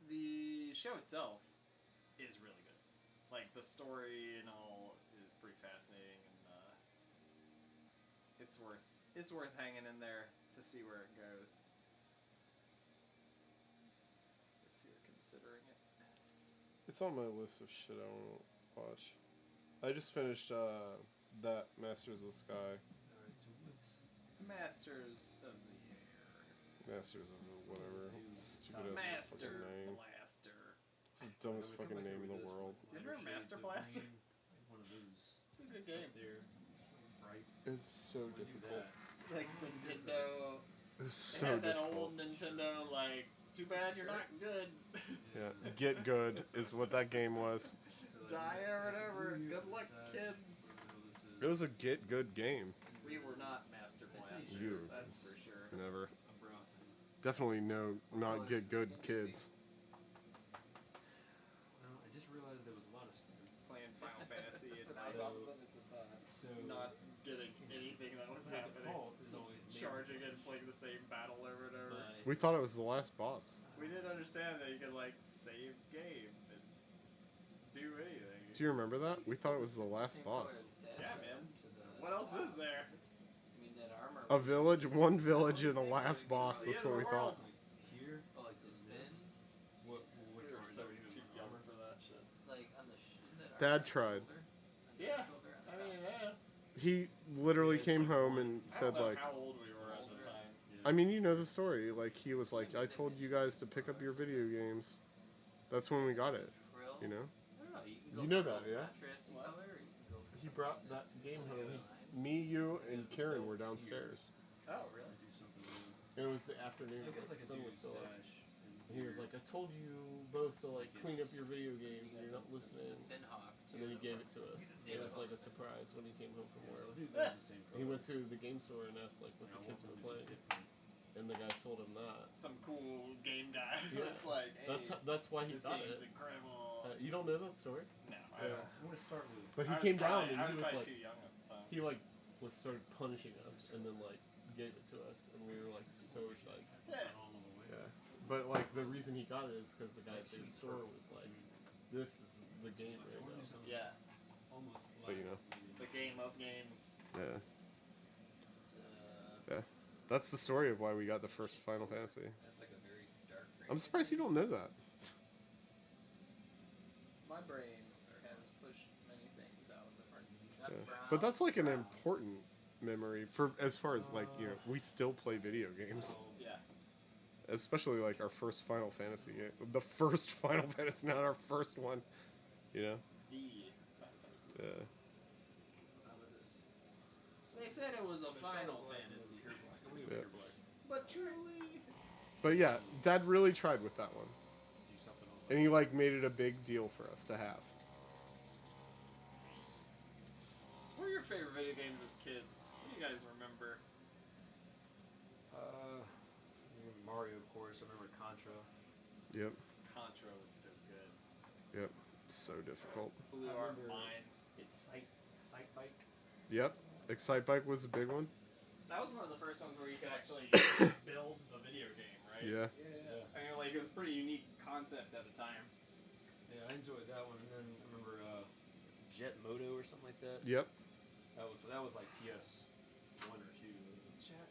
the show itself is really good. Like the story and all is pretty fascinating, and it's worth hanging in there to see where it goes. If you're considering it. It's on my list of shit I want to watch. I just finished that Masters of the Sky. Alright, so what's Masters of the Air. Masters of the whatever. Stupid The ass Master fucking name. Blaster. It's the dumbest Well, we fucking come back name in over the this world. one. You remember Minor Master Shades of Blaster? Green, like one of those. It's a good game. Up there, right? It's so Wanna do difficult. that. Like Nintendo. It was They so had that difficult. old Nintendo, like, too bad you're not good. Yeah, Get Good is what that game was. So, like, Die or whatever. you Good luck, decide kids. whether this is It was a Get Good game. We were not Master Blasters, You. that's for sure. Never. a broth thing. Definitely no, not Get Good kids. Well, I just realized there was a lot of stuff. Playing Final Fantasy and So not getting anything that was the happening. default is always Charging and playing the same battle over and over. We thought it was the last boss. We didn't understand that you could, like, save game and do anything. Do you remember that? We thought it was the last boss. Yeah, man. What else is there? I mean, that armor. A village, one village, and a last boss. The That's end what of we the thought. world. here, Oh, like the spins? what We were armor so do you too have? young Armor? for that shit. Like on the that Dad armor on the tried. shoulder? On the Yeah. shoulder, on the I top. mean, yeah. He literally Yeah, it's came like home one. and I said don't know like, how old we were at the time. Yeah. I mean, you know the story. Like he was like, I told you guys to pick up your video games. That's when we got it. Frill. You know. I don't know. You can go You know for that, a yeah? contrasting What? color, or you can go for He something brought that's that game clear home. line. Me, you, and Karen were downstairs. Oh, really? Do something new. And it was the afternoon. I guess I The could sun do was still up. Sash and He was Gear. like, I told you both to like clean up your video games, and you're not listening. Finhawk. And then he gave it to us. It was like a surprise when he came home from So work. I'll do that the same He color. went to the game store and asked like what And I the kids want were them to be playing, different. and the guy sold him that. Some cool game guy Yeah. was like, hey, That's why he this got game's it. incredible. You don't know that story? No, I Yeah. don't. I'm gonna start with. But he I was came down probably- and I he was probably like, too young at the time. he like was started punishing us, and then like gave it to us, and we were like so psyched. Not all of the way. Yeah. But like the reason he got it is because the guy at the store was like, "This is the game I right wanna do now." something Yeah, almost But, you know. the game of games. Yeah. Uh, That's the story of why we got the first Final Fantasy. that's like a very dark. I'm surprised you don't know that. My brain has pushed many things out that aren't Not Yeah. brown, But that's like an brown. important memory for as far as like we still play video games, Yeah. especially like our first Final Fantasy game, the first Final Fantasy, not our first one. You know. The. Yeah. They said it was a Final Fantasy, Yeah. but truly, But yeah, Dad really tried with that one, Do something else. and he like made it a big deal for us to have. what were your favorite video games as kids? What do you guys remember? Mario, of course. I remember Contra. Yep. Contra was so good. Yep. It's so difficult. Blew I our remember- minds. It's Sight Bike. Yep. Excitebike was a big one. That was one of the first ones where you could actually build a video game, right? Yeah. Yeah. I mean, like, it was a pretty unique concept at the time. Yeah, I enjoyed that one. And then I remember Jet Moto or something like that. Yep. That was like PS1 or 2. Jet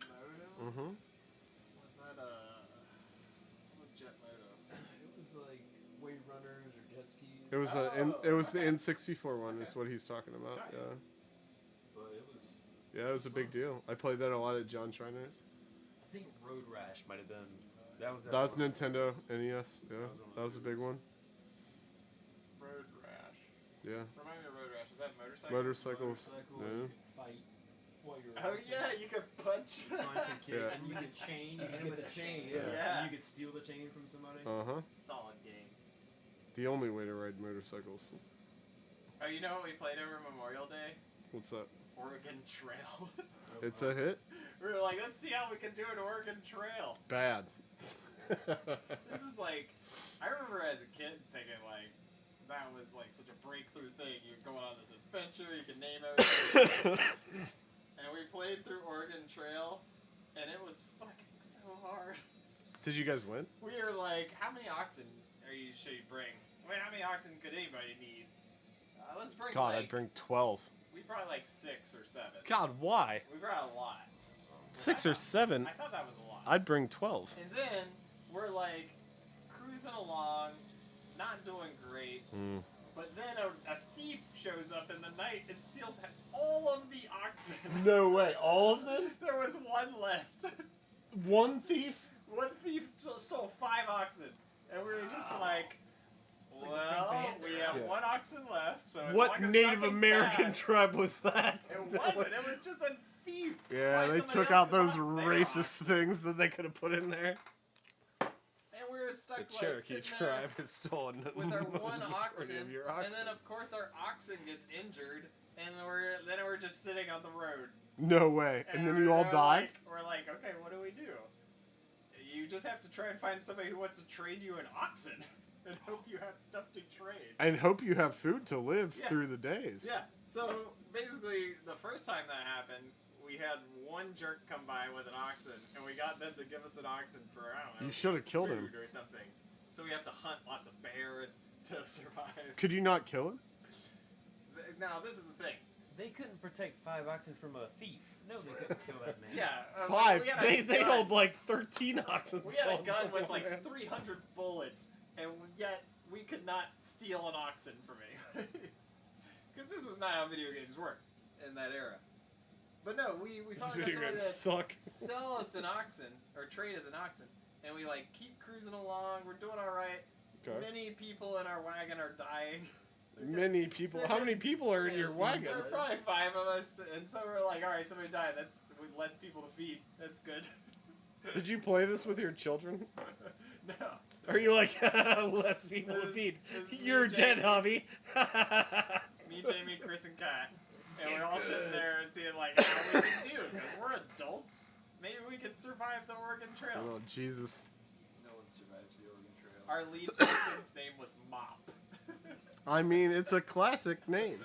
Moto? Mm-hmm. Was that, what was Jet Moto? It was like Wave Runners or jet skis. It was it was the N64 one is what he's talking about. Okay. Yeah. But it was. Yeah, it was a big deal. I played that a lot at John Schreiner's. I think Road Rash might have been. That was. That was Nintendo NES. Yeah, that was a big one. Road Rash. Yeah. Remind me of Road Rash. Is that motorcycle? Motorcycles. Motorcycle. Yeah. You could fight while you're. Oh, racing. yeah, you could punch. Punch a kid. Yeah. And You could chain. You You hit get him with the a chain. Yeah. Yeah. And you could steal the chain from somebody. Uh huh. Solid game. The only way to ride motorcycles. Oh, you know what we played over Memorial Day? What's that? Oregon Trail. It's a hit. We were like, let's see how we can do an Oregon Trail. Bad. This is like, I remember as a kid thinking like, that was like such a breakthrough thing. You're going on this adventure, you can name everything. And we played through Oregon Trail, and it was fucking so hard. Did you guys win? We were like, how many oxen should you bring? Wait, how many oxen could anybody need? Let's bring God, like, I'd bring 12. we brought like 6 or 7. God, why? We brought a lot. 6 or 7? I thought that was a lot. I'd bring 12. And then we're like cruising along, not doing great. Mm. But then a thief shows up in the night and steals all of the oxen. No way. All of them? There was one left. One thief? One thief stole 5 oxen. And we were just like, like the well, Pink Panther. we have Yeah. 1 oxen left. So as What long as Native nothing American bad- tribe was that? It wasn't. It was just a thief. Yeah, Why they somebody took else out those lost their racist oxen. things that they could have put in there. And we were stuck The like Cherokee sitting there tribe has stolen with our the one majority oxen, of your oxen. and then of course our oxen gets injured, and we're just sitting on the road. No way. And then you all we're died? Like, we're like, okay, what do we do? You just have to try and find somebody who wants to trade you an oxen, and hope you have stuff to trade. And hope you have food to live Yeah. through the days. Yeah. So basically, the first time that happened, we had one jerk come by with an oxen, and we got them to give us an oxen for, I don't know, You should have killed him. food or something. So we have to hunt lots of bears to survive. Could you not kill him? Now, this is the thing. They couldn't protect 5 oxen from a thief. No, they couldn't kill that man. Yeah. 5. we had a They gun. hold like 13 oxen. We had a so- gun with like man. 300 bullets, and yet we could not steal an oxen from me. Because this was not how video games worked in that era. But no, we These found video somebody games to suck. sell us an oxen, or trade us an oxen. And we like keep cruising along, we're doing alright. Okay. Many people in our wagon are dying. Many people. How many people are in your There wagon? were probably 5 of us, and so we're like, alright, somebody died, that's with less people to feed. That's good. Did you play this with your children? No. Are you like, less people to This- feed? this is me, You're dead, Jamie. hobby. Me, Jamie, Chris, and Kat. And we're all sitting there and seeing like how we can do, because we're adults. Maybe we could survive the Oregon Trail. Oh, Jesus. No one survives the Oregon Trail. Our lead person's name was Mop. I mean, it's a classic name.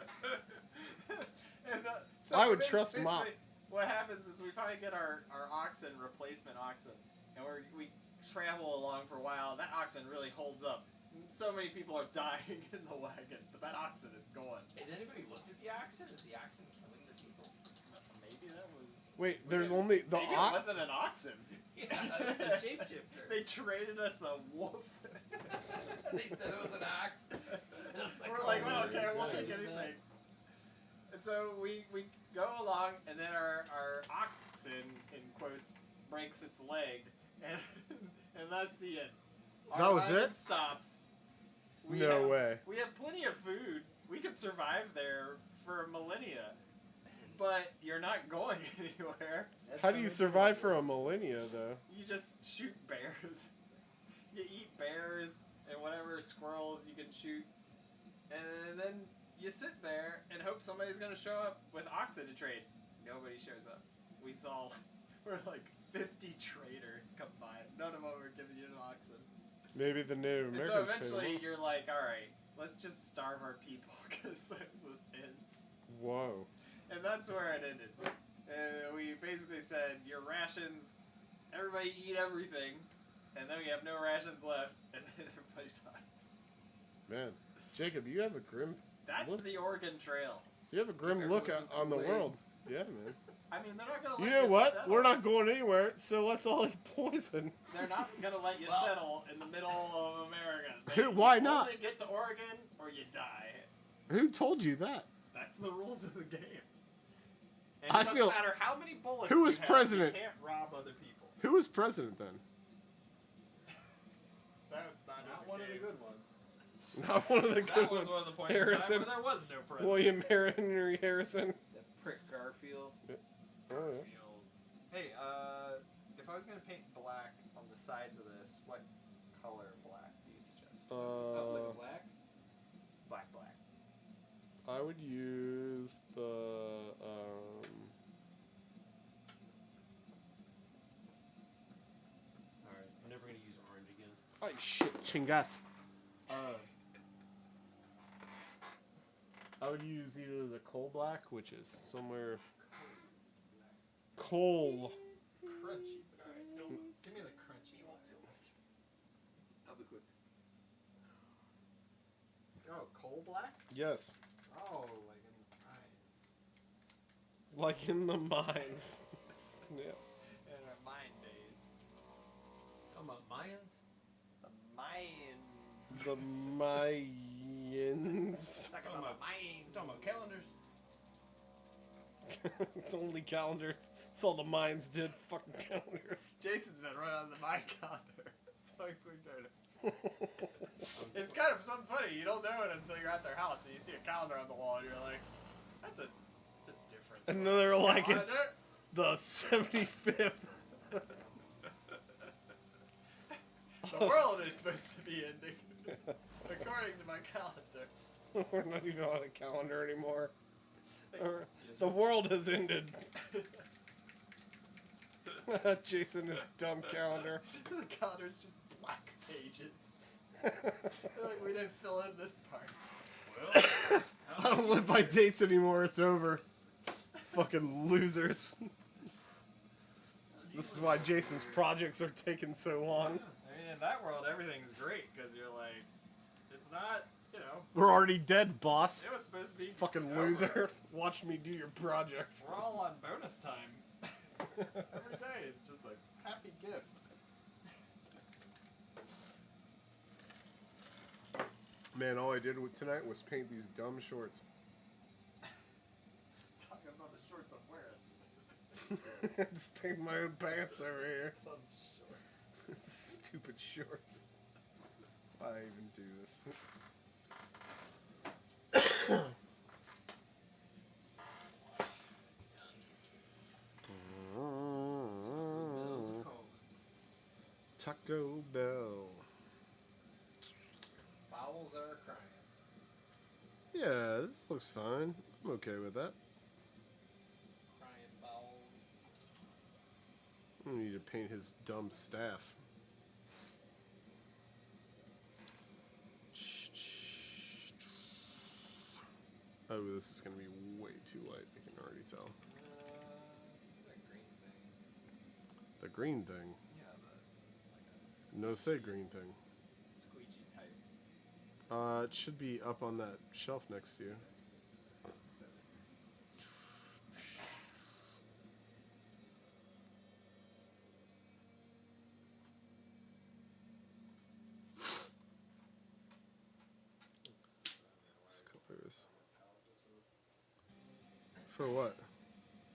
And, so I would trust basically, Mop. What happens is we finally get our oxen, replacement oxen, and we travel along for a while, and that oxen really holds up. So many people are dying in the wagon, but that oxen is going. Has anybody looked at the oxen? Is the oxen killing the people? Maybe that was... Wait, there's only the Maybe it ox. wasn't an oxen. Yeah, it's a shapeshifter. They traded us a wolf. They said it was an ox. We're like, well, okay, we'll Nice. take anything. And so we go along, and then our oxen, in quotes, breaks its leg, and and that's the end. Our That was wagon it? Stops. No way. We have plenty of food. We could survive there for millennia, but you're not going anywhere. How do you survive for a millennia, though? You just shoot bears. You eat bears and whatever squirrels you can shoot. And then you sit there and hope somebody's going to show up with oxen to trade. Nobody shows up. We're like 50 traders come by. None of them are giving you an oxen. Maybe the Native And Americans. so paid eventually them. you're like, alright, let's just starve our people because this ends. Whoa. And that's where it ended. We basically said, your rations, everybody eat everything, and then we have no rations left, and then everybody dies. Man, Jacob, you have a grim. That's Look. the Oregon Trail. You have a grim Everyone's look a on the Kool-Aid. world. Yeah, man. I mean, they're not gonna let You you know what? settle. We're not going anywhere, so let's all eat poison. They're not gonna let you Well- settle in the middle of America. Why you not? only get to Oregon or you die. Who told you that? That's the rules of the game. And I it doesn't feel- matter how many bullets Who you was have, president? You can't rob other people. Who was president then? That's not, Not in one of the game. good ones. Not one of the That good was ones. one of the points Harrison. in time where there was no president. William Henry Harrison. That prick Garfield. Oh, yeah. Hey, if I was gonna paint black on the sides of this, what color black do you suggest? Oh, like black? Black, black. I would use the. Alright, I'm never gonna use orange again. Oh shit, chingas. I would use either the coal black, which is somewhere. Coal. Crunchy. Alright, give me the crunchy one. Oh, coal black? Yes. Oh, like in mines. Like in the mines. Yeah. In our mine days. Talking about Mayans? The mines. The Mayans. Talking about the mines. Talking about calendars? It's only calendars. It's all the mines did. Fucking calendars. Jason's been running on the mine calendar. So it's kind of something funny. You don't know it until you're at their house and you see a calendar on the wall and you're like, that's a difference. And then they're like, it's the 75th. The world is supposed to be ending. According to my calendar. We're not even on a calendar anymore. The world has ended. Jason is dumb calendar. The calendar's just black pages. Like we didn't fill in this part. Well, I don't live by dates anymore. It's over. Fucking losers. This is why Jason's projects are taking so long. I mean, in that world, everything's great because you're like, it's not, you know, We're already dead, boss. it was supposed to be Fucking over. loser. Watch me do your project. We're all on bonus time. Every day is just a happy gift. Man, all I did tonight was paint these dumb shorts. Talking about the shorts I'm wearing. Just paint my own pants over here. Some shorts. Stupid shorts. Why even do this? Taco Bell. Bowels are crying. Yeah, this looks fine. I'm okay with that. Crying bowels. I need to paint his dumb staff. Oh, this is gonna be way too light. I can already tell. That green thing. The green thing. Yeah, like No say green thing. a squeegee type. It should be up on that shelf next to you. This color is- For what?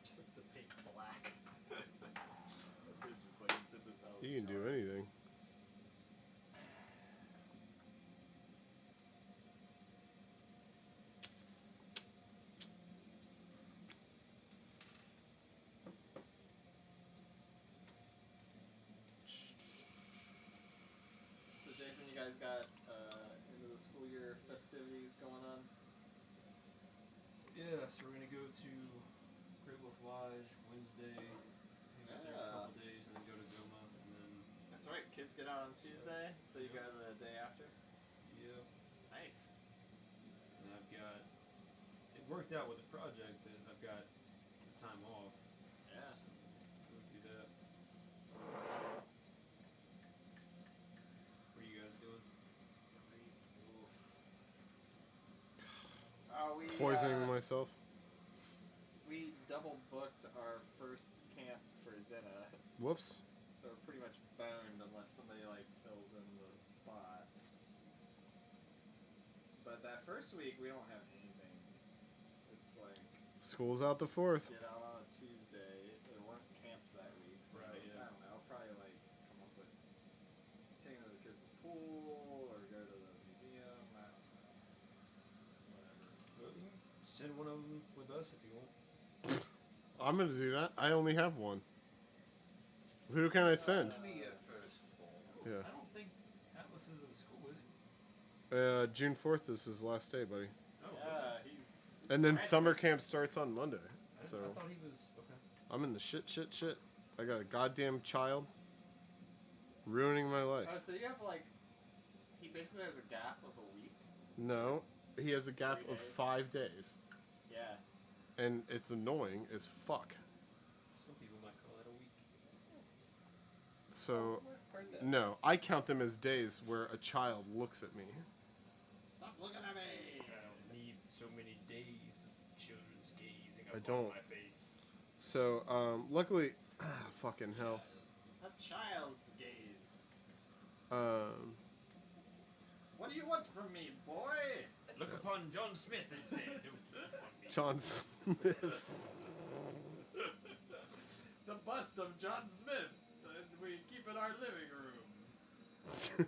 Just to paint black. They just like did this out. You can do anything. So Jason, you guys got end of the school year festivities going on? Yeah, so we're gonna go to Great Wolf Lodge Wednesday, hang out there for a Yeah. couple days, and then go to Goma, and then That's right. Kids get out on Tuesday, so you go the day after. yeah, Nice. and I've got it worked out with the project that I've got the time off. Yeah. Go do that. What are you guys doing? We Poisoning myself. we double booked our first camp for Zena, Whoops. so we're pretty much boned unless somebody like fills in the spot. But that first week we don't have anything. It's like School's out the 4th. get out on a Tuesday. There weren't camps that week, so Right, yeah. I don't know. I'll probably like come up with taking the kids to the pool or go to the museum. I don't know. Whatever. Well, you can send one of them with us if you want. I'm gonna do that. I only have one. Who can I send? Let me get first. Yeah. I don't think Atlas is in school, is he? June 4th is his last day, buddy. Oh, Yeah, he's. And then summer camp starts on Monday. So I thought he was okay. I'm in the shit. I got a goddamn child ruining my life. Oh, so you have like. He basically has a gap of a week. No, he has a gap 3 of days. 5 days. Yeah. And it's annoying as fuck. Some people might call that a week. So, Birthday. no, I count them as days where a child looks at me. Stop looking at me. I upon don't. My face. So, luckily, fucking hell. A child's gaze. Um, What do you want from me, boy? Look upon John Smith instead. John Smith. The bust of John Smith that we keep in our living room.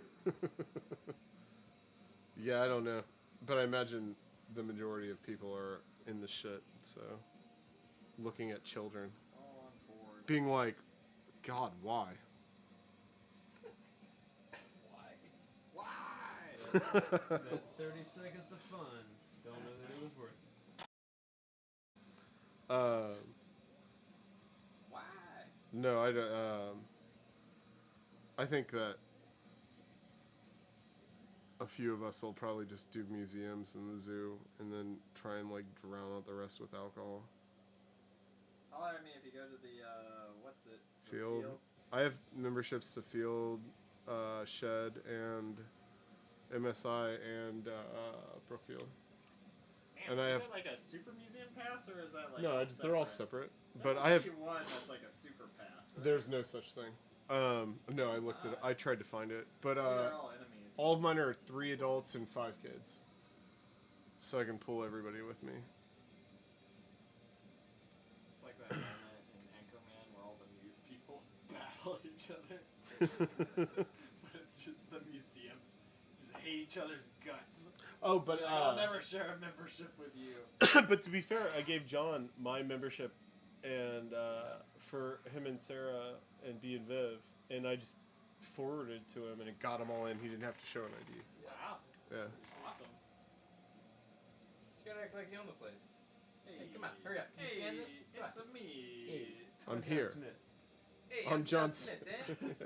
Yeah, I don't know, but I imagine the majority of people are in the shit. So, looking at children, All on board. being like, God, why? Why? That 30 seconds of fun. Don't know that it was worth it. Why? No, I don't. I think that a few of us will probably just do museums and the zoo, and then try and like drown out the rest with alcohol. Holler at me if you go to the what's it? The Field. I have memberships to Field, Shed, and MSI, and Brookfield. Man, And do I you have- get, like a super museum pass, or is that like? No, they're all separate. But I have. one that's like a super pass. Right? There's no such thing. No, I looked at it. I tried to find it, but They're all enemies. all of mine are 3 adults and 5 kids, so I can pull everybody with me. It's like that moment in Anchorman where all the news people battle each other, but it's just the museums just hate each other's guts. Oh, but Like, I'll never share a membership with you. but to be fair, I gave John my membership, and for him and Sarah and B and Viv, and I just forwarded to him, and it got him all in. He didn't have to show an ID. Wow, Yeah. awesome. Just gotta act like you own the place. Hey, come on, hurry up. Can you Hey, scan this? Come it's a me. I'm John here. Smith. Hey, I'm John Smith, Smith. eh?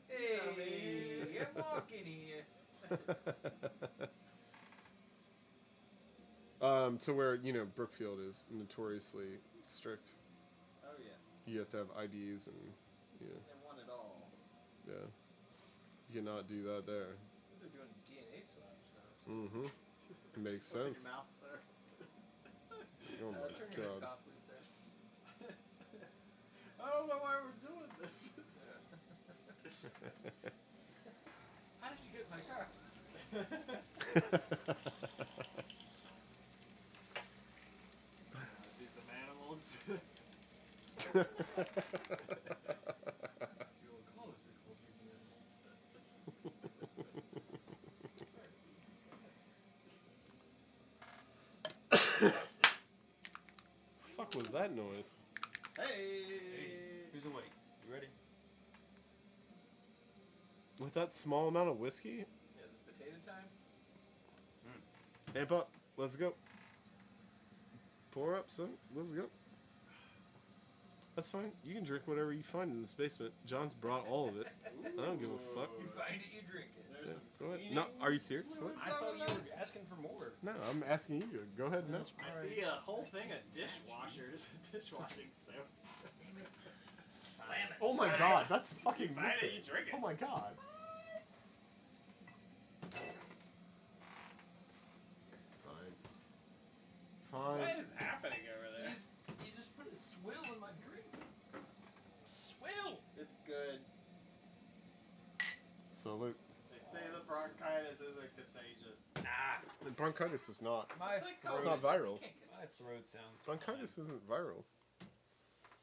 Hey, I'm walking here. To where, you know, Brookfield is notoriously strict. Oh yes, You have to have IDs, and they want it all. yeah, you cannot do that there. They're doing DNA swabs now. Mm-hmm. Makes Open sense. your mouth, sir. Oh my Turn your head god. cough, please, sir. I don't know why we're doing this. How did you get in my car? See some animals. Your colors are cool. Fuck was that noise? Hey. Who's awake? You ready? With that small amount of whiskey? Yeah, is it potato time? Amp up. Let's go. Pour up, son. Let's go. That's fine. You can drink whatever you find in this basement. John's brought all of it. I don't give a fuck. You find it, you drink it. There's Yeah, some go ahead. cleaning. No, are you serious? What I thought you were asking for more. No, I'm asking you. Go ahead and mention. I see a whole thing of dishwashers, dishwashing soap. Slam it. Oh my god, that's fucking Find it, wicked. you drink it. Oh my god. Fine. Fine. What is happening over there? You just put a swill in my drink. Swill! It's good. Salute. They say the bronchitis isn't contagious. Ah, The bronchitis is not. my It's like It's throat. not viral. Can't get My throat sounds. Bronchitis isn't viral.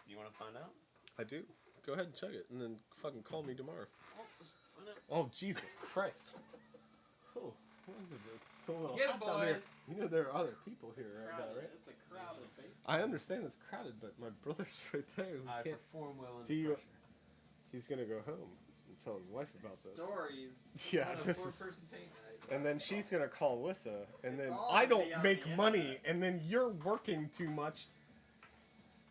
You want to find out? I do. Go ahead and check it, and then fucking call me tomorrow. Oh, let's find out. Oh, Jesus Christ. Oh, it's so little Get 'em, hot down here. boys. You know there are other people here right now, Crowded. right? It's a crowded basement. I understand it's crowded, but my brother's right there. We I can't. perform well under Do you- pressure. He's gonna go home and tell his wife about this. Stories. Yeah, On a this is. four-person paint night. And then she's gonna call Alyssa, and then all I gonna don't be on make the money, internet. and then you're working too much.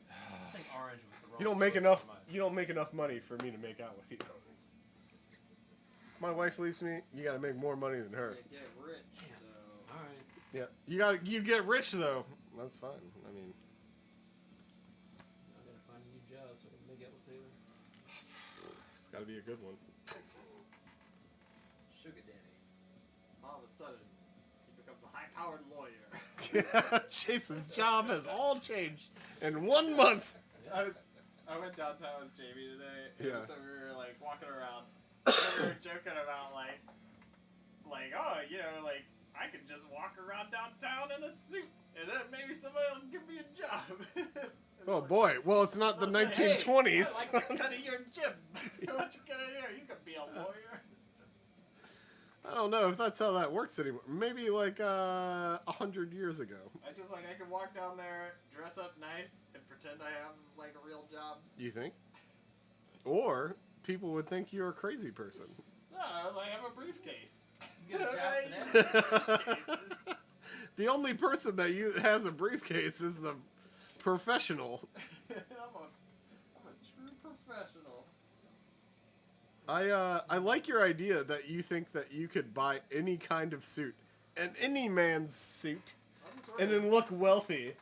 I think orange was the wrong. You don't make choice enough. for my- You don't make enough money for me to make out with you. My wife leaves me. You gotta make more money than her. They get rich, though. All right. Yeah, you get rich though. That's fine. I mean, I gotta find a new job so I can make out with Taylor. it's gotta be a good one. Sugar daddy. All of a sudden, you becomes a high-powered lawyer. Jason's job has all changed in 1 month. I went downtown with Jamie today, and Yeah. so we were like walking around, and we were joking about like, oh, you know, like I could just walk around downtown in a suit, and then maybe somebody will give me a job. Oh boy, well it's not the They'll say, 1920s. Hey, I like the cut of your jib. What you gonna do? You could be a lawyer. I don't know if that's how that works anymore. Maybe like 100 years ago. I just like I could walk down there, dress up nice, and pretend I have like a real job. You think? Or people would think you're a crazy person. No, like I have a briefcase. You get a job for that. Briefcases. The only person that has a briefcase is the professional. I'm a true professional. I like your idea that you think that you could buy any kind of suit, and any man's suit, and then look wealthy,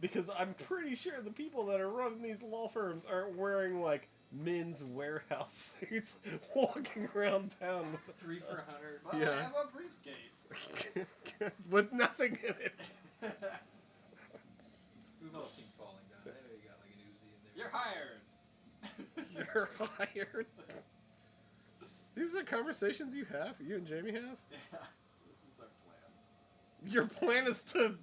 because I'm pretty sure the people that are running these law firms aren't wearing like men's warehouse suits walking around town 3 for $100. Well, Yeah. I have a briefcase. with nothing in it. We've all seen Falling Down. I know you got like an Uzi in there. You're hired. You're hired. These are conversations you have, you and Jamie have. Yeah, this is our plan. Your plan is to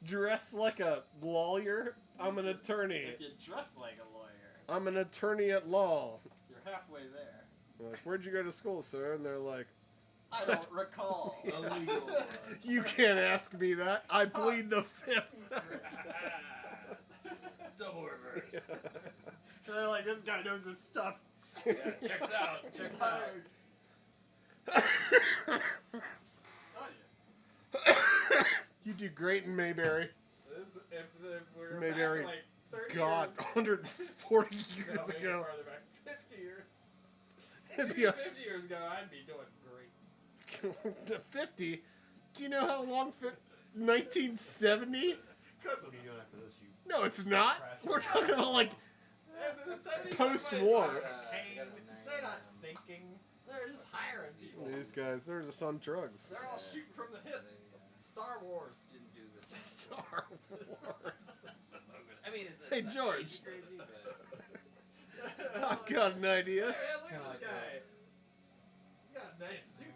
dress like a lawyer. I'm an attorney. If you dress like a lawyer, I'm an attorney at law. you're halfway there. I'm like, where'd you go to school, sir? And they're like, I don't recall. Illegal. you can't ask me that. I plead the fifth. Double reverse. They're like, this guy knows his stuff. Yeah, checks out. He's Checks out. hired. Oh, yeah. You do great in Mayberry. If we're Mayberry. back like 30 God, years, 140 no, years maybe ago. farther back, 50 years. It'd Maybe be a 50 years ago, I'd be doing great. 50. Do you know how long? 1970? Because What are you doing after this? You No, it's not. We're talking about like the 70s, Post-war. everybody's I cocaine. got a They're not 9, thinking. They're just hiring people. these guys. They're just on drugs. They're all shooting from the hip. Star Wars. Didn't do this. Star Wars. I mean, it's Hey, not George. crazy, but I've got an Hey, idea. man, look Kinda at like this guy. He's got a nice suit.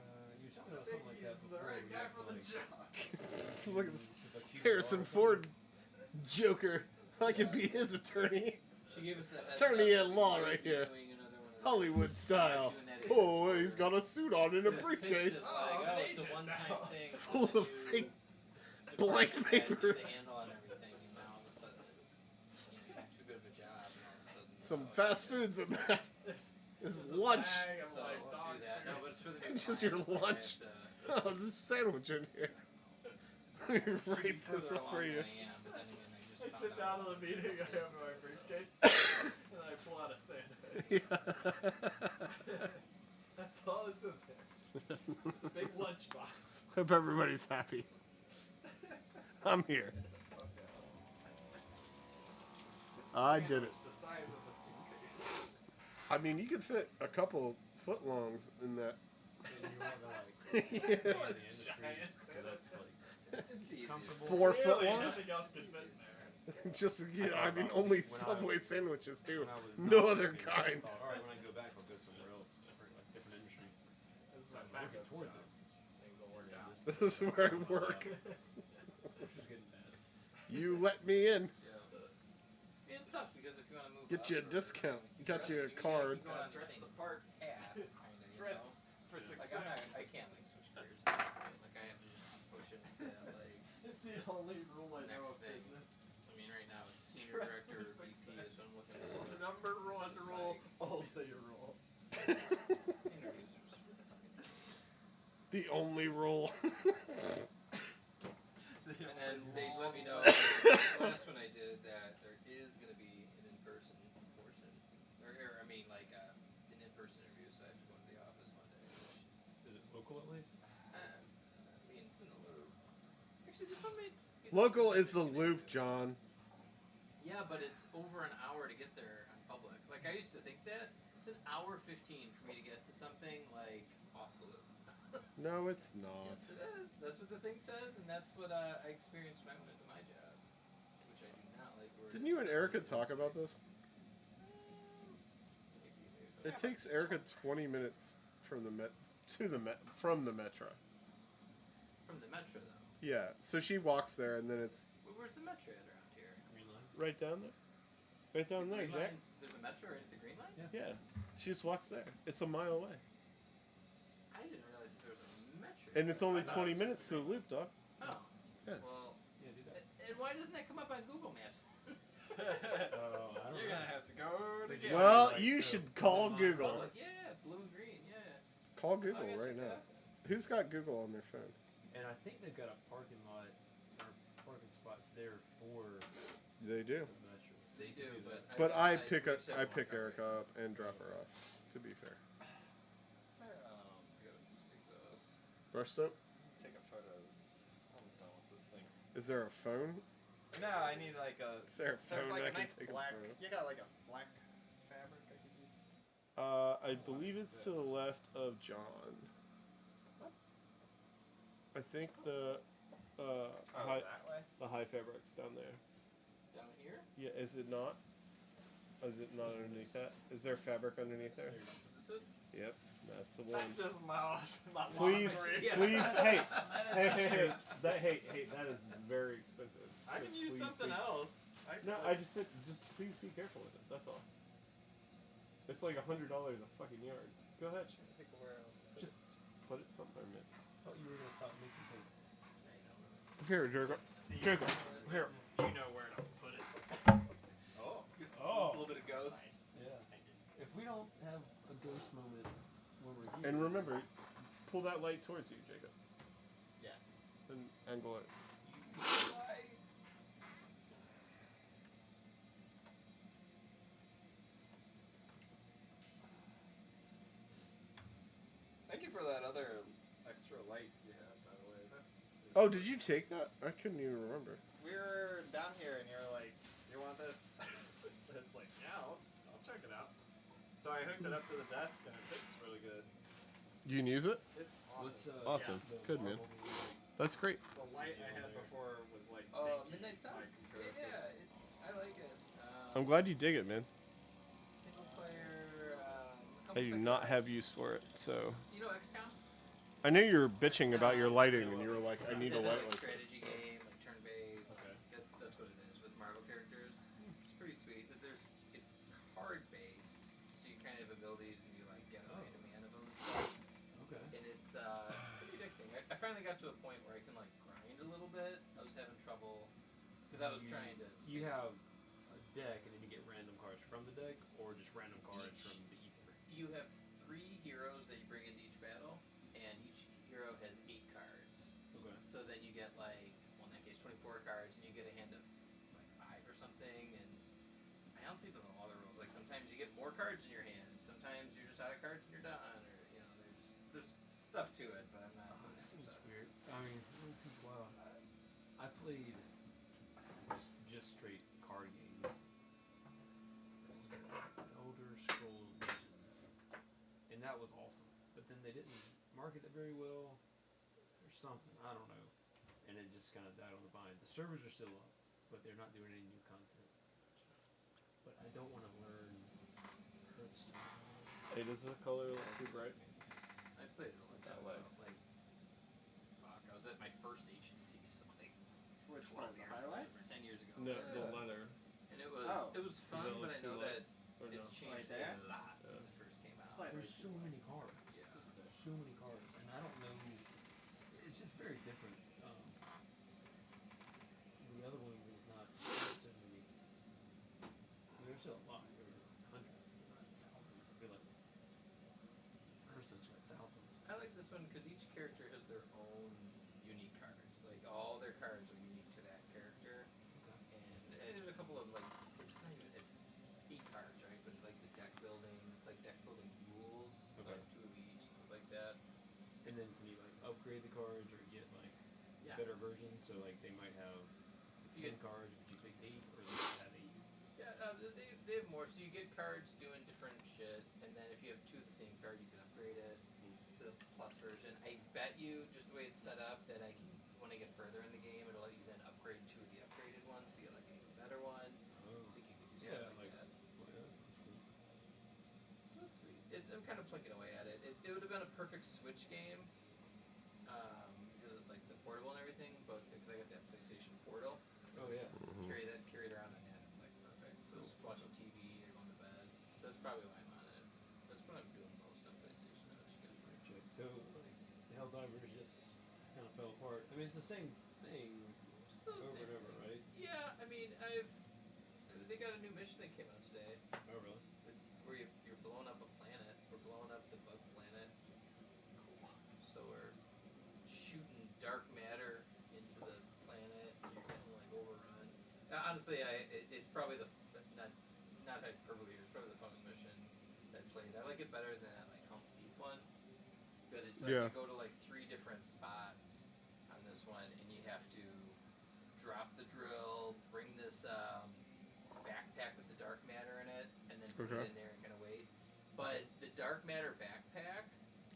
you told me I about think something like he's that the before. right we guy got for to, the like, job. Look at this she's like, keep Harrison going. Ford Joker. I could be his attorney. she gave us that. Attorney heads at up law that we right were here. doing another one of those. Hollywood style. Doing that Oh, he's got a suit on and a It's briefcase. just Oh, like, I'm an it's a agent one-time now. thing. It's Full something of you- fake the blank department had to papers. handle on everything, and now all of a sudden it's, you know, too good of a job, and all of a sudden. Some fast foods in that. There's This is a lunch. bag of, So like, I'll dog do that. No, food. but it's for the new Just your clients. I lunch. have to- Oh, there's a sandwich in here. Let me should be write this further up for along you. than I am, but then again, I I just sit found down out. to the meeting, I have my briefcase, and I pull out a sandwich. Yeah. That's all that's in there. It's just a big lunchbox. Hope everybody's happy. I'm here. I did it. The size of a suitcase. I mean, you could fit a couple footlongs in that. And you want to like Yeah. be in the industry, Giant so that's like It's the easiest. comfortable. 4 Really, footlongs? nothing else can fit in there. Just, yeah, I mean, only When I- Subway sandwiches too. When I was No not other working, I kind. thought, all right, when I go back, I'll go somewhere else, different, like different industry. This is my I'm backup working towards job. it. Things will work out. This is where I work. Which is getting bad. You let me in. Yeah. It's tough because if you want to move Get up you a or- discount. you Got you a gotta card. keep going on the Dress same the part. path, kinda, you Dress for know? Like I'm not, success. I can't like switch careers. At this point. Like I have to just keep pushing that. Like It's the only rule I know of Next thing. business. I mean, right now it's senior Dress director for or VP success. is what I'm looking for. The number one It's rule, like- only rule. Interviews are just fucking. The only rule. And then they let me know last one I did that there is going to be an in-person portion, or I mean like an in-person interview, so I have to go to the office Monday. Is it local at least? I mean, it's in the loop. Actually, this one made. Local is the loop, John. Yeah, but it's over an hour to get there on public. Like I used to think that it's an hour 15 for me to get to something like off the loop. No, it's not. Yes, it is. That's what the thing says, and that's what I experienced when I went into my job, which I do not like. Where Didn't you and Erica talk about this? It takes Erica 20 minutes from the from the metro. From the metro, though. Yeah, so she walks there, and then it's Where's the metro at around here? Green line. right down there. Right down there, Green Jack. Line's- There's a metro right at the Green Line? Yeah. Yeah, she just walks there. It's a mile away, I didn't realize that there was a metro. and it's only I thought 20 it was minutes just to the loop, dog. Oh. Yeah. Well, Yeah, do that. and why doesn't that come up on Google Maps? Oh, I don't You're know. gonna have to go to get Well, like you the should call Pokemon Google. Oh, like, yeah, blue and green, yeah. Call Oh, I Google gotta right check now. that out. Who's got Google on their phone? And I think they've got a parking lot or parking spots there for They do. the metro. So They you do, can that. But just- I wish pick I I pick won Erica up and drop her off. To be fair, Is there, I gotta just take those. brush soap. take a photo of this. I'm done with this thing. Is there a phone? No, I need like a. Is there a There's phone like I a can nice take black. a photo? You got like a black fabric I could use. I believe it's to the left of John. I think the high that way. the high fabric's down there. Down here? Yeah, is it not? Is it not underneath that? Is there fabric underneath there? Is this it? Yep, that's the one. That's just my Please, laundry. please, hey, hey, that is very expensive. I So can use please something be- else. No, I just said, just please be careful with it. That's all. It's like $100 a fucking yard. Go ahead, Pick where else. just put it somewhere, man. I thought you were gonna stop making things. Here, Jericho. See, Jericho, here. You know where to put it. Oh. A little bit of ghost. Nice. Yeah. If we don't have a ghost moment when we're here, And remember, pull that light towards you, Jacob. Yeah. And angle it. Thank you for that other extra light you had, by the way. Oh, did you take that? I couldn't even remember. We were down here and you're like, you want this? It's like, yeah, I'll check it out. So I hooked it up to the desk and it fits really good. You can use it? It's what's Awesome. the Good, man. Marvel movie? That's great. The light I had before was like Midnight dinky, Suns. like corrosive. Yeah, I like it. I'm glad you dig it, man. Single player. I do not have use for it, so. You know XCOM? I knew you were bitching about your lighting, and you were like, I need a It's light like like strategy this. So. game, like turn-based. Okay. That's what it is with Marvel characters. It's pretty sweet. That it's card-based, so you kind of have abilities and you like get a man of them and stuff. Okay. And it's pretty addicting. I finally got to a point where I can like grind a little bit. I was having trouble because I was trying to. You have a deck, and then you get random cards from the deck, or just random cards from the ether. You have 3 heroes that you bring into each battle, and each hero has 8 cards. Okay. So then you get like, well, in that case, 24 cards, and you get a hand of like 5 or something. And I honestly don't know all the rules. Like sometimes you get more cards in your hand. Sometimes you're just out of cards and you're done. Or you know, there's stuff to it, but I'm not. That seems weird. I mean, it seems wild. I played just straight card games. Elder Scrolls Legends, and that was awesome. But then they didn't market it very well, or something. I don't know, and it just kind of died on the vine. The servers are still up, but they're not doing any new content. But I don't want to learn. Hey, does the color look too bright? I played it a lot That that way. way. Like, fuck, I was at my first HEC, so like Which 12 one? The years highlights? ago, or 10 years ago. No, Yeah. the leather. And it was Oh. it was fun, that but look I too know light? that Or it's no? changed Right there? a lot Yeah. since it first came out. Slightly. There's so many cards. Yeah. There's so many cards, and I don't know. It's just very different. The other one is not so many. I mean, there's still a lot. There are hundreds, not thousands. I feel like person's like thousands. I like this one because each character has their own unique cards. Like all their cards are unique to that character, and there's a couple of like it's not even it's 8 cards, right? But it's like the deck building. It's like deck building rules. Okay. Like 2 of each and stuff like that. And then can you like upgrade the cards or get like Yeah. better versions? So like they might have You 10 get- cards, but you pick 8, or they just have 8. Yeah, they have more. So you get cards doing different shit, and then if you have 2 of the same card, you can upgrade it. Plus version. I bet you, just the way it's set up, that I can, when I get further in the game, it'll let you then upgrade to the upgraded one, so you get like an even better one. Oh. I think you can do Yeah, something like that. well, yeah, that sounds cool. That's sweet. I'm kind of plinking away at it. It would have been a perfect Switch game, because of like the portable and everything, but because I got that PlayStation Portal, Oh yeah. carry it around my hand, it's like perfect. So it's watching TV or going to bed. So that's probably why I'm on it. That's what I'm doing most on PlayStation. I just get Right, check. So like Helldivers just kind of fell apart. I mean, it's the same thing Still the over same and over, thing. right? Yeah, I mean, they got a new mission that came out today, Oh really? where you're blowing up a planet. We're blowing up the bug planet. Cool. So we're shooting dark matter into the planet. And you're getting like overrun. Honestly, it's probably not hyperbole. It's probably the funnest mission that I played. I like it better than that like Helm's Deep one, because it's like Yeah. you go to like 3 different spots on this one, and you have to drop the drill, bring this backpack with the dark matter in it, and then put Okay. it in there and kind of wait. But the dark matter backpack,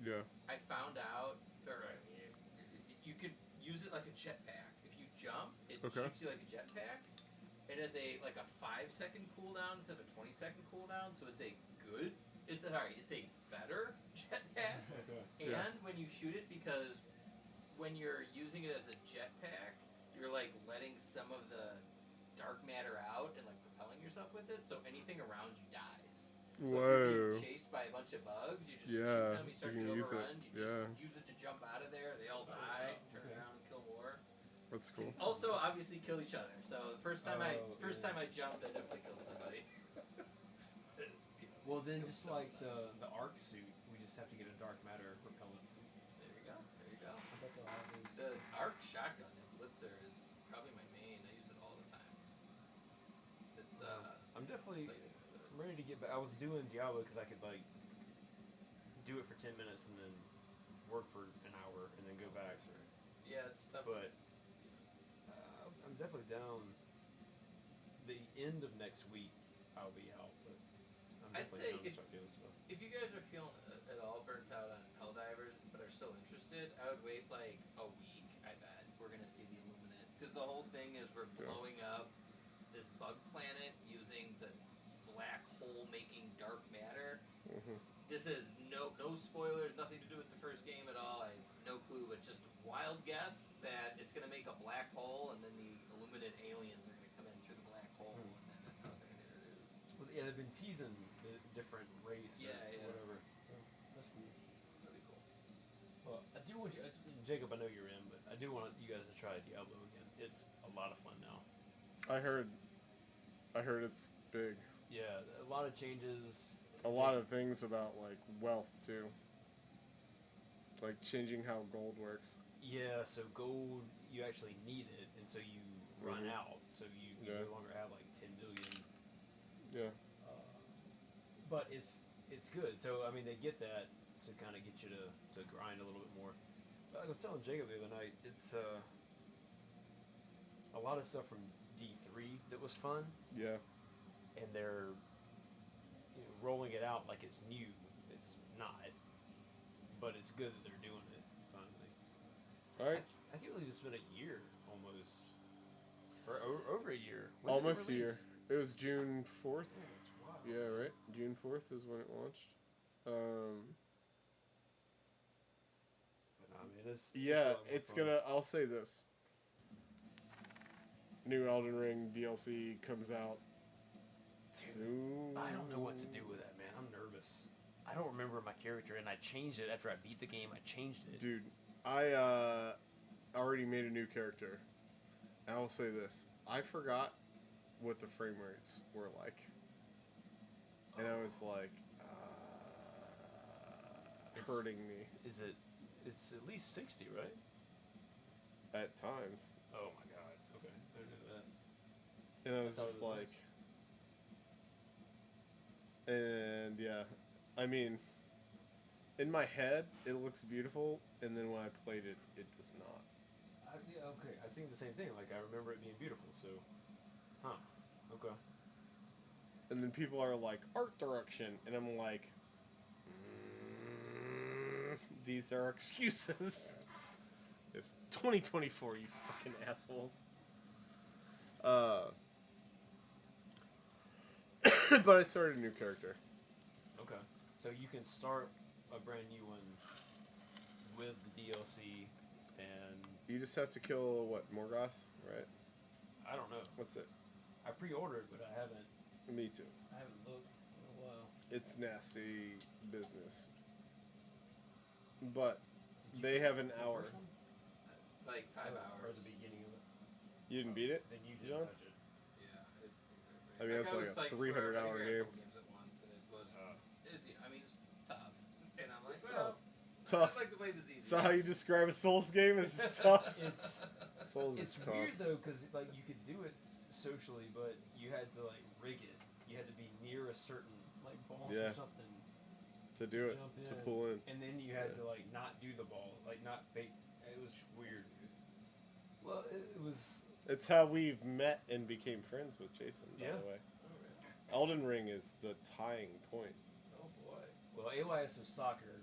Yeah. I found out, or I mean, you could use it like a jetpack. If you jump, it Okay. shoots you like a jetpack. It has a 5-second cooldown instead of a 20-second cooldown, so it's a better jetpack. Okay. And Yeah. when you shoot it, because when you're using it as a jetpack, you're like letting some of the dark matter out and like propelling yourself with it, so anything around you dies. So if you're Whoa. being chased by a bunch of bugs, you just Yeah, shoot them, you start you to can get use it, overrun, you yeah. just use it to jump out of there, they all Oh, die, wow, turn okay. around and kill more. That's cool. Also, obviously kill each other. So the first time Oh, time yeah. I jumped, I definitely killed somebody. Well, then Killed just several like times. the arc suit, we just have to get a dark matter repellent suit. There you go. There you go. I bet they'll have these. The arc shotgun in Blitzer is probably my main. I use it all the time. It's I'm definitely like, it's good. I'm ready to get back. I was doing Diablo because I could like do it for 10 minutes and then work for an hour and then go back. Yeah, it's tough. But I'm definitely down. The end of next week, I'll be out. But I'm I'd definitely say down to if- start doing stuff. If you guys are feeling at all burnt out on Helldivers but are still interested, I would wait like a week. I bet we're gonna see the Illuminate, because the whole thing is we're Yeah. blowing up this bug planet using the black hole making dark matter. Mhm. This is no spoilers, nothing to do with the first game at all. I have no clue, but just wild guess that it's gonna make a black hole, and then the Illuminate aliens are gonna come in through the black hole, and then that's how they're gonna introduce. Well, yeah, they've been teasing the different race Yeah, or yeah. whatever. So that's cool. Really cool. Well, I do want you, Jacob. I know you're in, but I do want you guys to try Diablo again. It's a lot of fun now. I heard it's big. Yeah, a lot of changes. A lot of things about like wealth too. Like changing how gold works. Yeah, so gold, you actually need it, and so you run Mhm. out. So you Yeah. no longer have like 10 million. Yeah. But it's good. So I mean, they get that to kind of get you to grind a little bit more. But I was telling Jacob the other night, it's a lot of stuff from D3 that was fun, Yeah. and they're rolling it out like it's new. It's not, but it's good that they're doing it finally. All right. I can't believe it's been a year almost, or over a year. When did it Almost a year. release? It was June 4th. Yeah, it's wild. Yeah, right. June 4th is when it launched. But I mean, it's Yeah, a lot more it's fun. gonna. I'll say this. New Elden Ring DLC comes out soon. I don't know what to do with that, man. I'm nervous. I don't remember my character, and I changed it after I beat the game. I changed it. Dude, I already made a new character. And I will say this: I forgot what the frame rates were like, and I was like, It's- hurting me Is it? It's at least 60, right? at times, Oh my god. Okay, I didn't know that. and I was That's just how it like, and yeah, I mean, in my head it looks beautiful, and then when I played it, it does not. Yeah, okay. I think the same thing. Like I remember it being beautiful. So, huh? Okay. And then people are like, art direction, and I'm like, these are our excuses. It's 2024, you fucking assholes. But I started a new character. Okay. So you can start a brand new one with the DLC, and You just have to kill, what, Morgoth, right? I don't know. What's it? I pre-ordered, but I haven't Me too. looked in a while. It's nasty business. But they have an The hour. first one? Like 5 Or hours. the beginning of it. You didn't beat it? Then you John? didn't touch it. Yeah. I mean, that's was, like a for- 300 I hour ran a game. couple games at once, and it was. I mean, it's tough. And I'm like, It's well, Tough. I'd like to play this easy. Is that how you describe a Souls game? It's tough. It's Souls it's is tough. weird though, because like you could do it socially, but you had to like rig it. You had to be near a certain like boss Yeah. or something, To do it, jump to in. pull in. and then you had Yeah. to like not do the ball, like not fake. It was weird. Well, it was. It's how we met and became friends with Jason, by Yeah. the way. Elden Ring is the tying point. Oh boy. Well, AYS of soccer,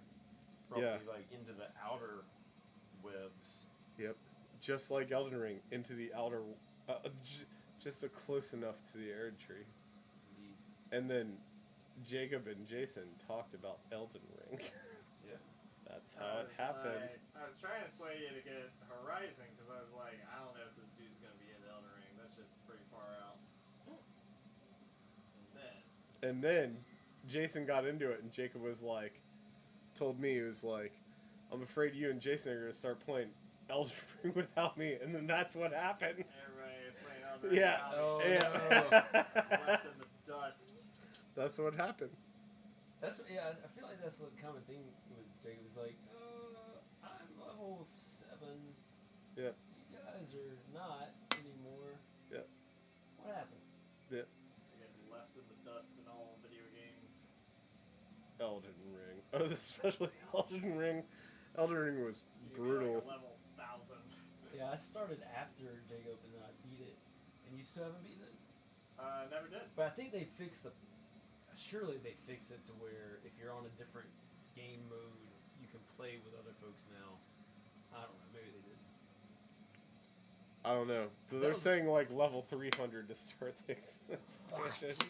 probably Yeah. like into the outer webs. Yep. Just like Elden Ring, into the outer... just a close enough to the Erd Tree. Indeed. And then Jacob and Jason talked about Elden Ring. Yeah. That's how it happened. I was trying to sway you to get Horizon because I was like, I don't know if this dude's gonna be into Elden Ring. That shit's pretty far out. And then And then Jason got into it, and Jacob was like, told me, he was like, I'm afraid you and Jason are going to start playing Elden Ring without me. And then that's what happened. everybody was playing Elden Ring. Yeah. Oh, Yeah. Left in the dust. That's what happened. That's I feel like that's the common thing with Jacob. It's like, I'm level 7. Yep. You guys are not anymore. Yep. What happened? Yep. Getting left in the dust in all video games. Elden Ring. Oh, especially Elden Ring. Elden Ring was You could be brutal. like a level 1000. Yeah, I started after Jacob and I beat it, and you still haven't beaten it. Never did. But I think they fixed surely they fixed it to where if you're on a different game mode, you can play with other folks now. I don't know. Maybe they did. I don't know. That They're was- saying like level 300 to start things. Expansion.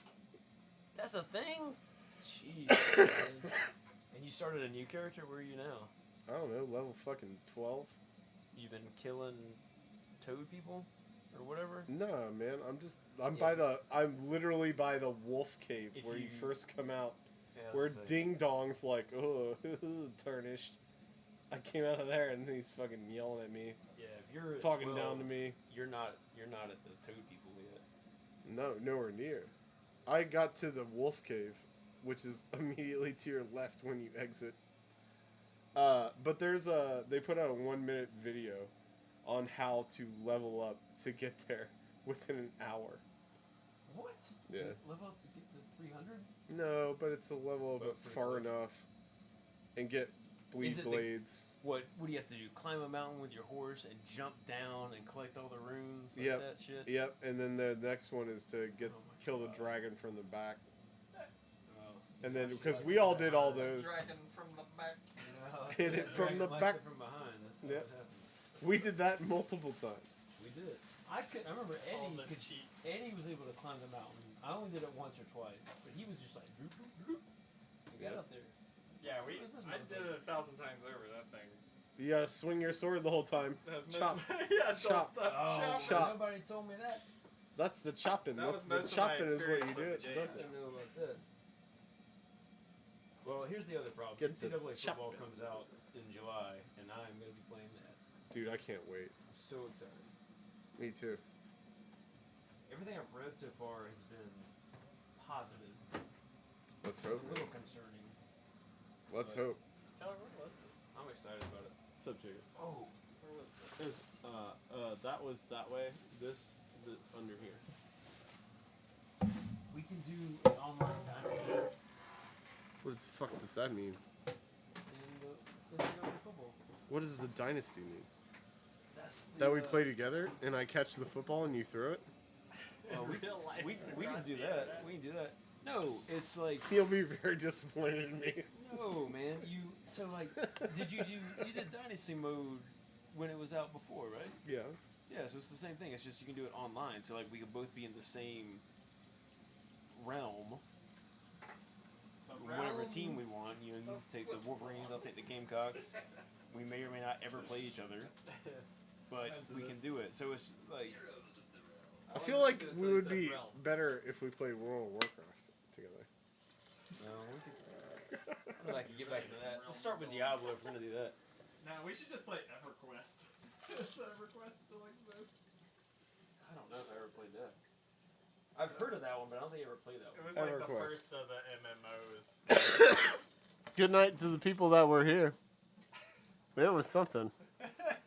That's a thing. Jeez. Man. And you started a new character. Where are you now? I don't know, level fucking 12? You've been killing toad people, or whatever. No, man. I'm Yeah. I'm literally by the wolf cave If where you you- first come out. Yeah, Where it's like- Ding Dong's like, oh, tarnished. I came out of there and he's fucking yelling at me, Yeah, if you're at talking 12, down to me. You're not at the toad people yet. No, nowhere near. I got to the wolf cave, which is immediately to your left when you exit. But they put out a 1-minute video on how to level up to get there within an hour. What? Yeah. To level up to get to 300? No, but it's a level of But it pretty far close. enough. And get bleed Is it the- blades. What do you have to do? Climb a mountain with your horse and jump down and collect all the runes? Like Yep. that shit? Yep, and then the next one is to get Oh my kill the God. dragon from the back. Oh, And then gosh, because you we guys all are did all behind. those, Dragon from the back. Yeah, Hit it from dragon the likes back. it from behind. That's how Yep. it happened. we did that multiple times. We did. I remember All Eddie. the 'Cause cheats. Eddie was able to climb the mountain. I only did it once or twice, but he was just like, droop, droop, droop. He got Yep. up there. Yeah, What is this I did motherfucker? it 1,000 times over that thing. You gotta swing your sword the whole time. That's Chop. yeah, don't Chop. stop. Oh, Chop. Chop. nobody told me that. That's the chopping. That That's was the most of my chopping is what you experience do. of It the does I it. didn't know about that. Well, here's the other problem. Get the NCAA football chopping. comes out in July, and I'm going to be playing that. Dude, I can't wait. I'm so excited. Me too. Everything I've read so far has been positive. Let's It's hope. a little concerning. Let's But- hope. Tyler, where was this? I'm excited about it. What's up, Jacob? Oh, Where was this? That was that way. The under here. we can do an online dynasty What the fuck does that mean? in the NCAA football. What does the dynasty mean? That's the, That we play together and I catch the football and you throw it? Well, Real life. we can do that. We can do that. No, it's like You'll be very disappointed in me. no, man. Did you did Dynasty mode when it was out before, right? Yeah. Yeah, so it's the same thing. It's just you can do it online. So like we could both be in the same realm. Whatever team we want, you take the Wolverines, I'll take the Gamecocks. We may or may not ever play each other, but we can do it. So it's like I feel like we would be better if we played World of Warcraft together. no, we could, I don't know if I can get back into that. Let's start with Diablo if we're gonna do that. Nah, we should just play EverQuest. Does EverQuest still exist? I don't know if I ever played that. I've heard of that one, but I don't think I ever played that It one. was like the EverQuest. first of the MMOs. Good night to the people that were here. It was something.